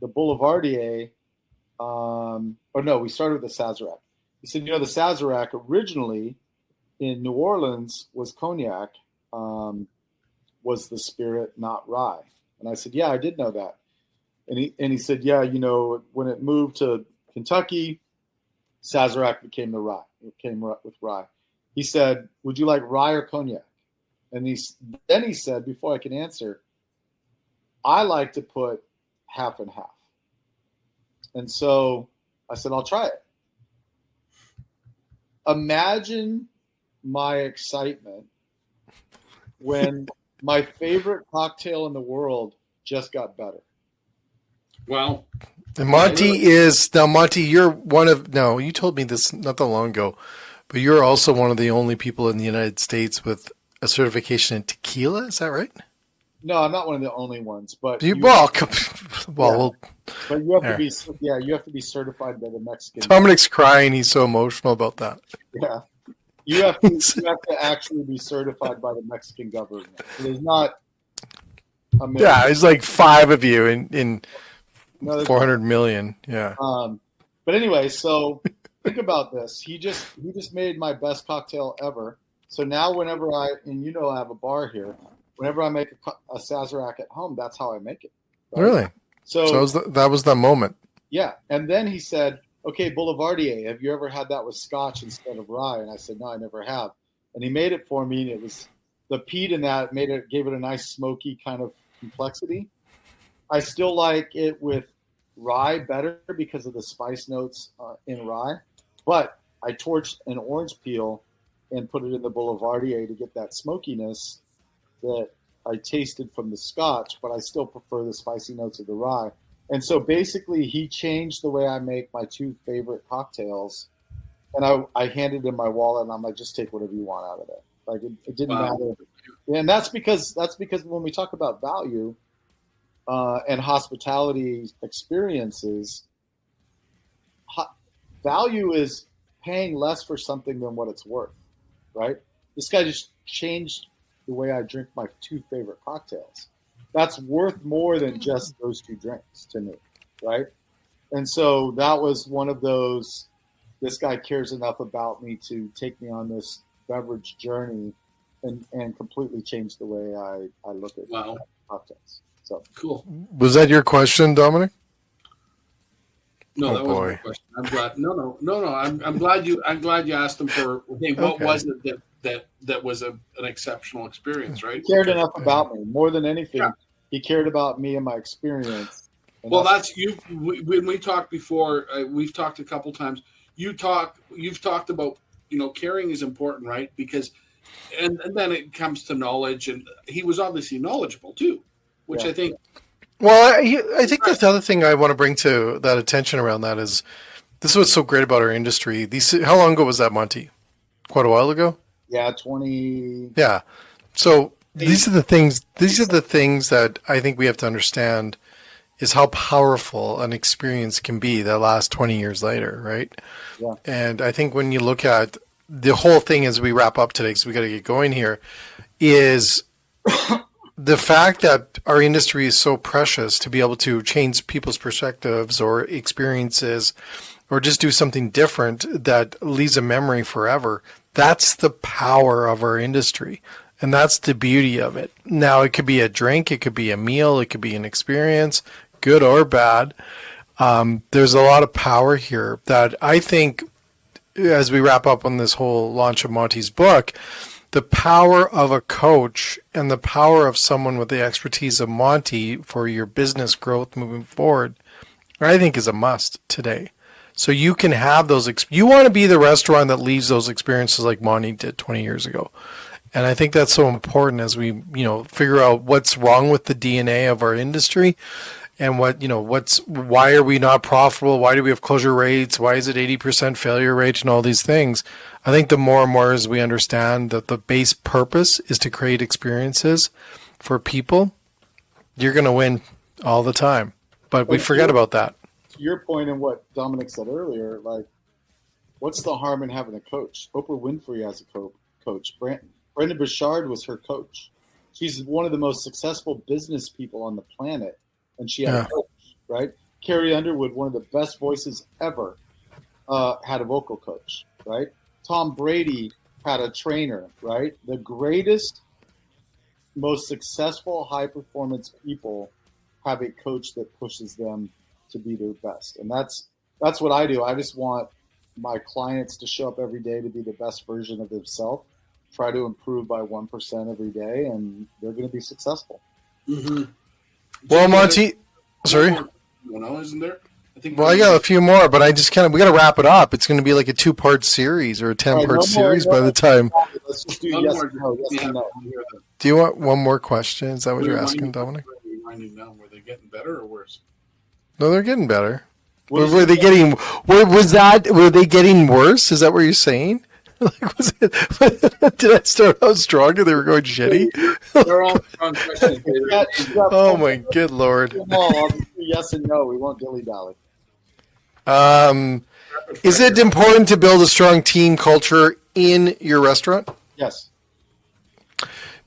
Boulevardier, we started with the Sazerac. He said, you know, the Sazerac originally in New Orleans was cognac, was the spirit, not rye. And I said, yeah, I did know that. And he said, yeah, you know, when it moved to Kentucky, Sazerac became the rye. It came with rye. He said, would you like rye or cognac? And then he said, before I can answer, I like to put half and half. And so I said, I'll try it. Imagine my excitement when my favorite cocktail in the world just got better. Well, and Monte, you're one of, no, you told me this not that long ago, but you're also one of the only people in the United States with a certification in tequila. Is that right? No, I'm not one of the only ones, but but you have to there. be, you have to be certified by the Mexican. Dominic's crying. He's so emotional about that. Yeah. You have to actually be certified by the Mexican government. There's not a million. Yeah, there's like 5 of you in 400 million. Yeah. But anyway, so think about this. He just made my best cocktail ever. So now whenever I have a bar here, whenever I make a Sazerac at home, that's how I make it. Right? Really? So that was the moment. Yeah. And then he said, okay, Boulevardier, have you ever had that with scotch instead of rye? And I said, no, I never have. And he made it for me, and it was the peat in that gave it a nice smoky kind of complexity. I still like it with rye better because of the spice notes in rye. But I torched an orange peel and put it in the Boulevardier to get that smokiness that I tasted from the scotch, but I still prefer the spicy notes of the rye. And so basically he changed the way I make my 2 favorite cocktails. And I handed him my wallet, and I'm like, just take whatever you want out of it. Like it didn't matter. And that's because when we talk about value and hospitality experiences, value is paying less for something than what it's worth, right? This guy just changed the way I drink my 2 favorite cocktails. That's worth more than just those 2 drinks to me, right? And so that was one of those, this guy cares enough about me to take me on this beverage journey and completely change the way I look at cocktails. So cool. Was that your question, Dominic? No, that wasn't my question. I'm glad. No. I'm glad you asked him for, hey, what was it that was an exceptional experience, right? He cared enough about me more than anything. Yeah. He cared about me and my experience. Well, that's you. When we talked before, we've talked a couple times. You've talked about, caring is important, right? Because, and then it comes to knowledge, and he was obviously knowledgeable too, which I think. Well, I think that's the other thing I want to bring to that attention around that is, this is what's so great about our industry. How long ago was that, Monte? Quite a while ago? Yeah, 20. Yeah. So these are the things that I think we have to understand is how powerful an experience can be that lasts 20 years later, right? Yeah. And I think when you look at the whole thing as we wrap up today, because we got to get going here, is the fact that our industry is so precious to be able to change people's perspectives or experiences or just do something different that leaves a memory forever. That's the power of our industry. And that's the beauty of it. Now, it could be a drink, it could be a meal, it could be an experience, good or bad. There's a lot of power here that I think, as we wrap up on this whole launch of Monte's book, the power of a coach and the power of someone with the expertise of Monte for your business growth moving forward, I think is a must today. So you can have those, you want to be the restaurant that leaves those experiences like Monte did 20 years ago. And I think that's so important as we, figure out what's wrong with the DNA of our industry and why are we not profitable? Why do we have closure rates? Why is it 80% failure rate and all these things? I think the more and more as we understand that the base purpose is to create experiences for people, you're going to win all the time. But we forget about that. To your point and what Dominic said earlier, like What's the harm in having a coach? Oprah Winfrey has a coach. Brendon Burchard was her coach. She's one of the most successful business people on the planet, and she had a coach, right? Carrie Underwood, one of the best voices ever, had a vocal coach, right? Tom Brady had a trainer, right? The greatest, most successful high-performance people have a coach that pushes them to be their best. And that's what I do. I just want my clients to show up every day to be the best version of themselves, try to improve by 1% every day, and they're going to be successful. Mm-hmm. Well, Monte, sorry. Isn't there? I got a few more, but we got to wrap it up. It's going to be like a 2-part series or a 10-part series by the time. Let's just do yes or no. Yes or no. Do you want one more question? Is that what you're asking, Dominic? Were they getting better or worse? No, they're getting better. Were they getting worse? Is that what you're saying? Did I start out strong and they were going shitty? They're all strong questions. Oh my good Lord. Yes and no. We won't dilly-dally. Is it important to build a strong team culture in your restaurant? Yes.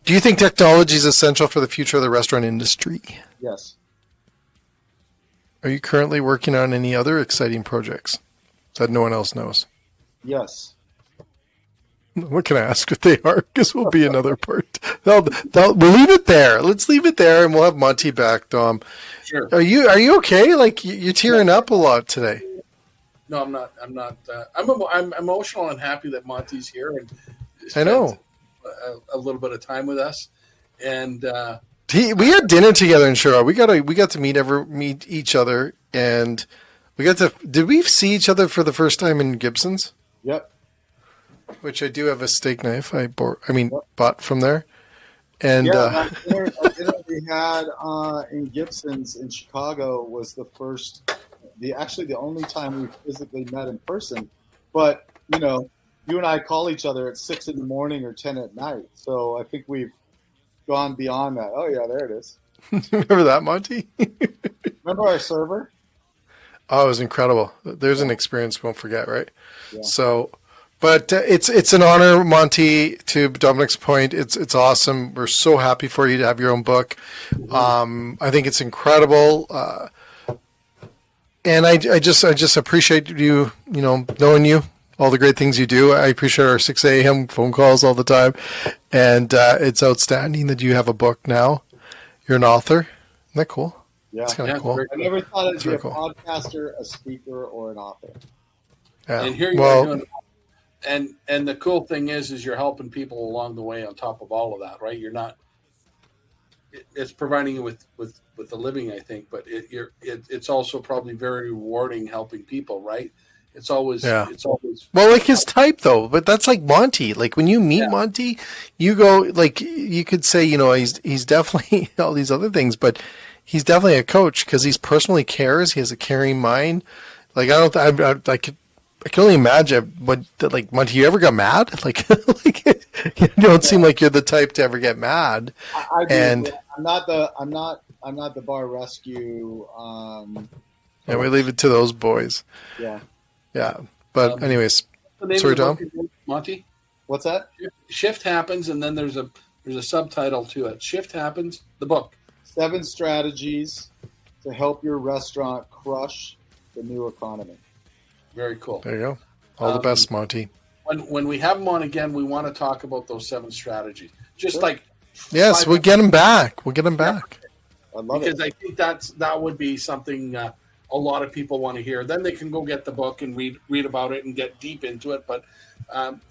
Do you think technology is essential for the future of the restaurant industry? Yes. Are you currently working on any other exciting projects that no one else knows? Yes. What can I ask if they are? Because we'll be another part. We'll leave it there. Let's leave it there, and we'll have Monte back, Dom. Sure. Are you okay? Like you're tearing up a lot today. No, I'm not. I'm emotional and happy that Monte's here and I know a little bit of time with us, and we had dinner together in Sherrod. We got to meet each other, and we got to. Did we see each other for the first time in Gibson's? Yep. Which I do have a steak knife bought from there. And dinner we had in Gibson's in Chicago was the only time we physically met in person. But you and I call each other at 6 a.m. or 10 p.m. So I think we've gone beyond that. Oh yeah, there it is. Remember that, Monte? Remember our server? Oh, it was incredible. There's an experience we won't forget, right? Yeah. So. But it's an honor, Monte, to Dominic's point. It's awesome. We're so happy for you to have your own book. I think it's incredible. And I just appreciate you, knowing you, all the great things you do. I appreciate our 6 a.m. phone calls all the time. And it's outstanding that you have a book now. You're an author. Isn't that cool? Yeah. It's kind of cool. I never thought I'd be a podcaster, a speaker, or an author. Yeah. And here you are doing. And the cool thing is you're helping people along the way on top of all of that, right? You're not. It's providing you with a living, I think, but it's also probably very rewarding helping people, right? It's always well, like his type though. But that's like Monte. Like when you meet Monte, you go like you could say he's definitely all these other things, but he's definitely a coach because he's personally cares. He has a caring mind. Like I can only imagine, but like, Monte, you ever got mad? Like you don't seem like you're the type to ever get mad. I do. And I'm not the bar rescue. And we leave it to those boys. Yeah. Yeah. But anyways, sorry, Tom. Monte. What's that? Shift happens, and then there's a subtitle to it. Shift happens. The book. 7 strategies to help your restaurant crush the new economy. Very cool. There you go. All the best, Monte. When we have him on again, we want to talk about those 7 strategies. Just like we'll get him back. We'll get him back. I love because I think that would be something a lot of people want to hear. Then they can go get the book and read about it and get deep into it. But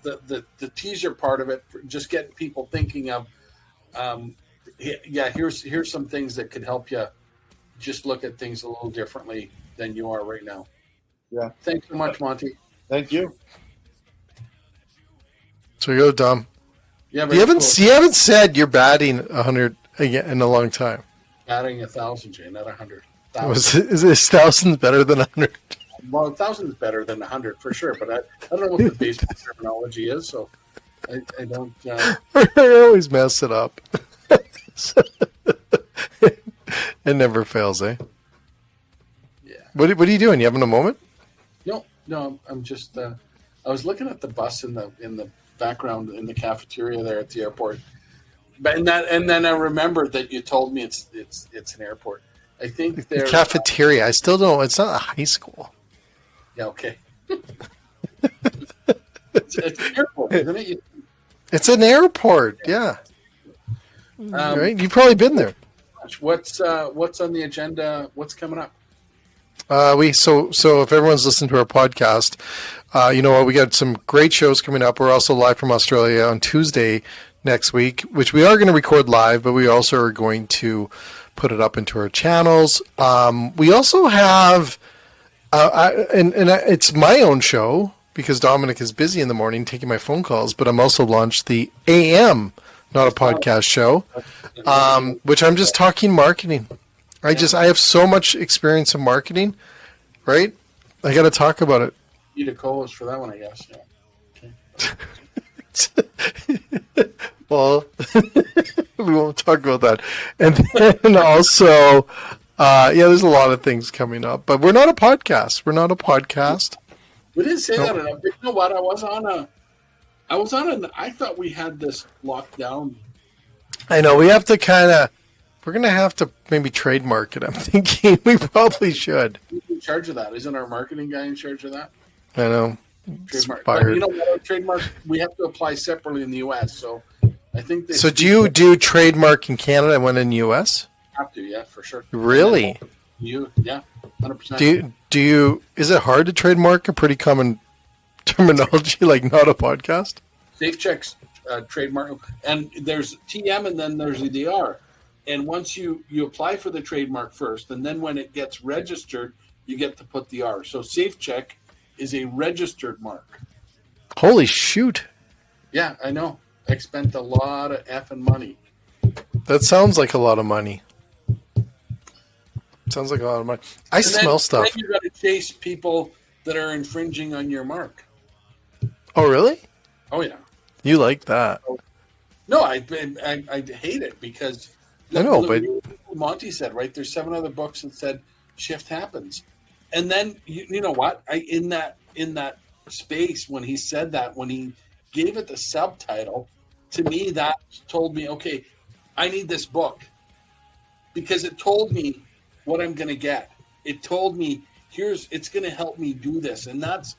the teaser part of it, just getting people thinking of, here's some things that could help you just look at things a little differently than you are right now. Yeah. Thanks so much, Monte. Thank you. So you go, Dom. Yeah, you haven't said you're batting 100 again in a long time. Batting 1,000, Jay, not 100. Is 1,000 better than 100? Well, 1,000 is better than 100 for sure, but I don't know what the basic terminology is, so I don't. I always mess it up. It never fails, eh? Yeah. What are you doing? You having a moment? No, I'm just I was looking at the bus in the background in the cafeteria there at the airport. But and then I remembered that you told me it's an airport. I think the cafeteria. I still don't. It's not a high school. Yeah. Okay. it's an airport, isn't it? It's an airport. Yeah. Right. You've probably been there. What's on the agenda? What's coming up? So if everyone's listening to our podcast, you know what, we got some great shows coming up. We're also live from Australia on Tuesday next week, which we are going to record live, but we also are going to put it up into our channels. We also have, it's my own show because Dominic is busy in the morning taking my phone calls, but I'm also launched the AM, not a podcast show, which I'm just talking marketing. I have so much experience in marketing, right? I got to talk about it. Need a co-host for that one, I guess. Yeah. Okay. Well, we won't talk about that. And then also, there's a lot of things coming up, but we're not a podcast. We didn't say that enough. But you know what? I thought we had this locked down. I know we're going to have to maybe trademark it. I'm thinking we probably should. Who's in charge of that? Isn't our marketing guy in charge of that? I know. Trademark. But you know what? Our trademark, we have to apply separately in the U.S. So I think. So do you do trademark in Canada and one in the U.S.? Have to, yeah, for sure. Really? Yeah, 100%. Do you? Is it hard to trademark a pretty common terminology like not a podcast? Safe checks trademark, and there's TM, and then there's EDR. And once you apply for the trademark first, and then when it gets registered, you get to put the R. So SafeCheck is a registered mark. Holy shoot. Yeah, I know. I spent a lot of effing money. That sounds like a lot of money. Sounds like a lot of money. I smell stuff. Then you got to chase people that are infringing on your mark. Oh, really? Oh, yeah. You like that? No, I hate it because... I know, but Monte said, right? There's 7 other books that said shift happens, and then you know what? In that space when he said that, when he gave it the subtitle, to me that told me, okay, I need this book because it told me what I'm going to get. It told me it's going to help me do this, and that's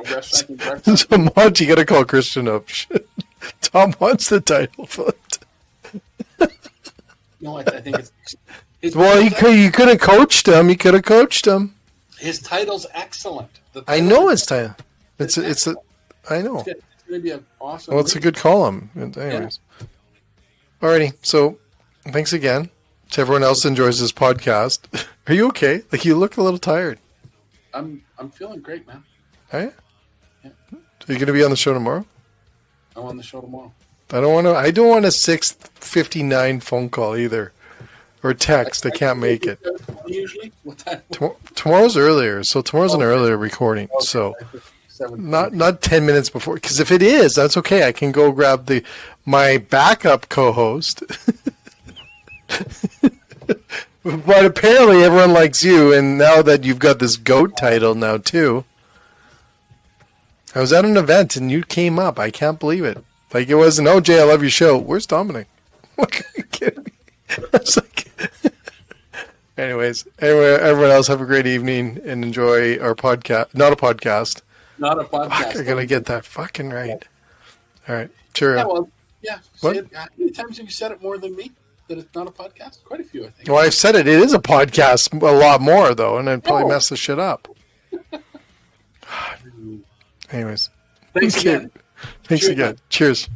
restaurant. So Monte, you got to call Christian up. Tom wants the title for it. No, I think it's well, you could have coached him. You could have coached him. His title's excellent. I know his title. I know. It's going to be an awesome. Well, it's a good column. Anyways, alrighty. So, thanks again to everyone else that enjoys this podcast. Are you okay? Like you look a little tired. I'm feeling great, man. Are you? Yeah. Are you going to be on the show tomorrow? I'm on the show tomorrow. I don't want a 6:59 phone call either, or text. I can't make it. Usually, what time? Tomorrow's earlier, so tomorrow's an earlier recording. Okay. So not 10 minutes before, because if it is, that's okay. I can go grab my backup co-host. But apparently everyone likes you, and now that you've got this GOAT title now too. I was at an event and you came up. I can't believe it. Like it wasn't, oh, Jay, I love your show. Where's Dominic? What, are you kidding me? I was like, anyways, everyone else have a great evening and enjoy our podcast. Not a podcast. Not a podcast. Fuck, I gotta get that fucking right. All right, cheerio. Yeah, well, yeah. What? How many times have you said it more than me? That it's not a podcast? Quite a few, I think. Well, I've said it. It is a podcast a lot more though, and I'd probably mess the shit up. Anyways, thanks again. Thanks again. Cheers.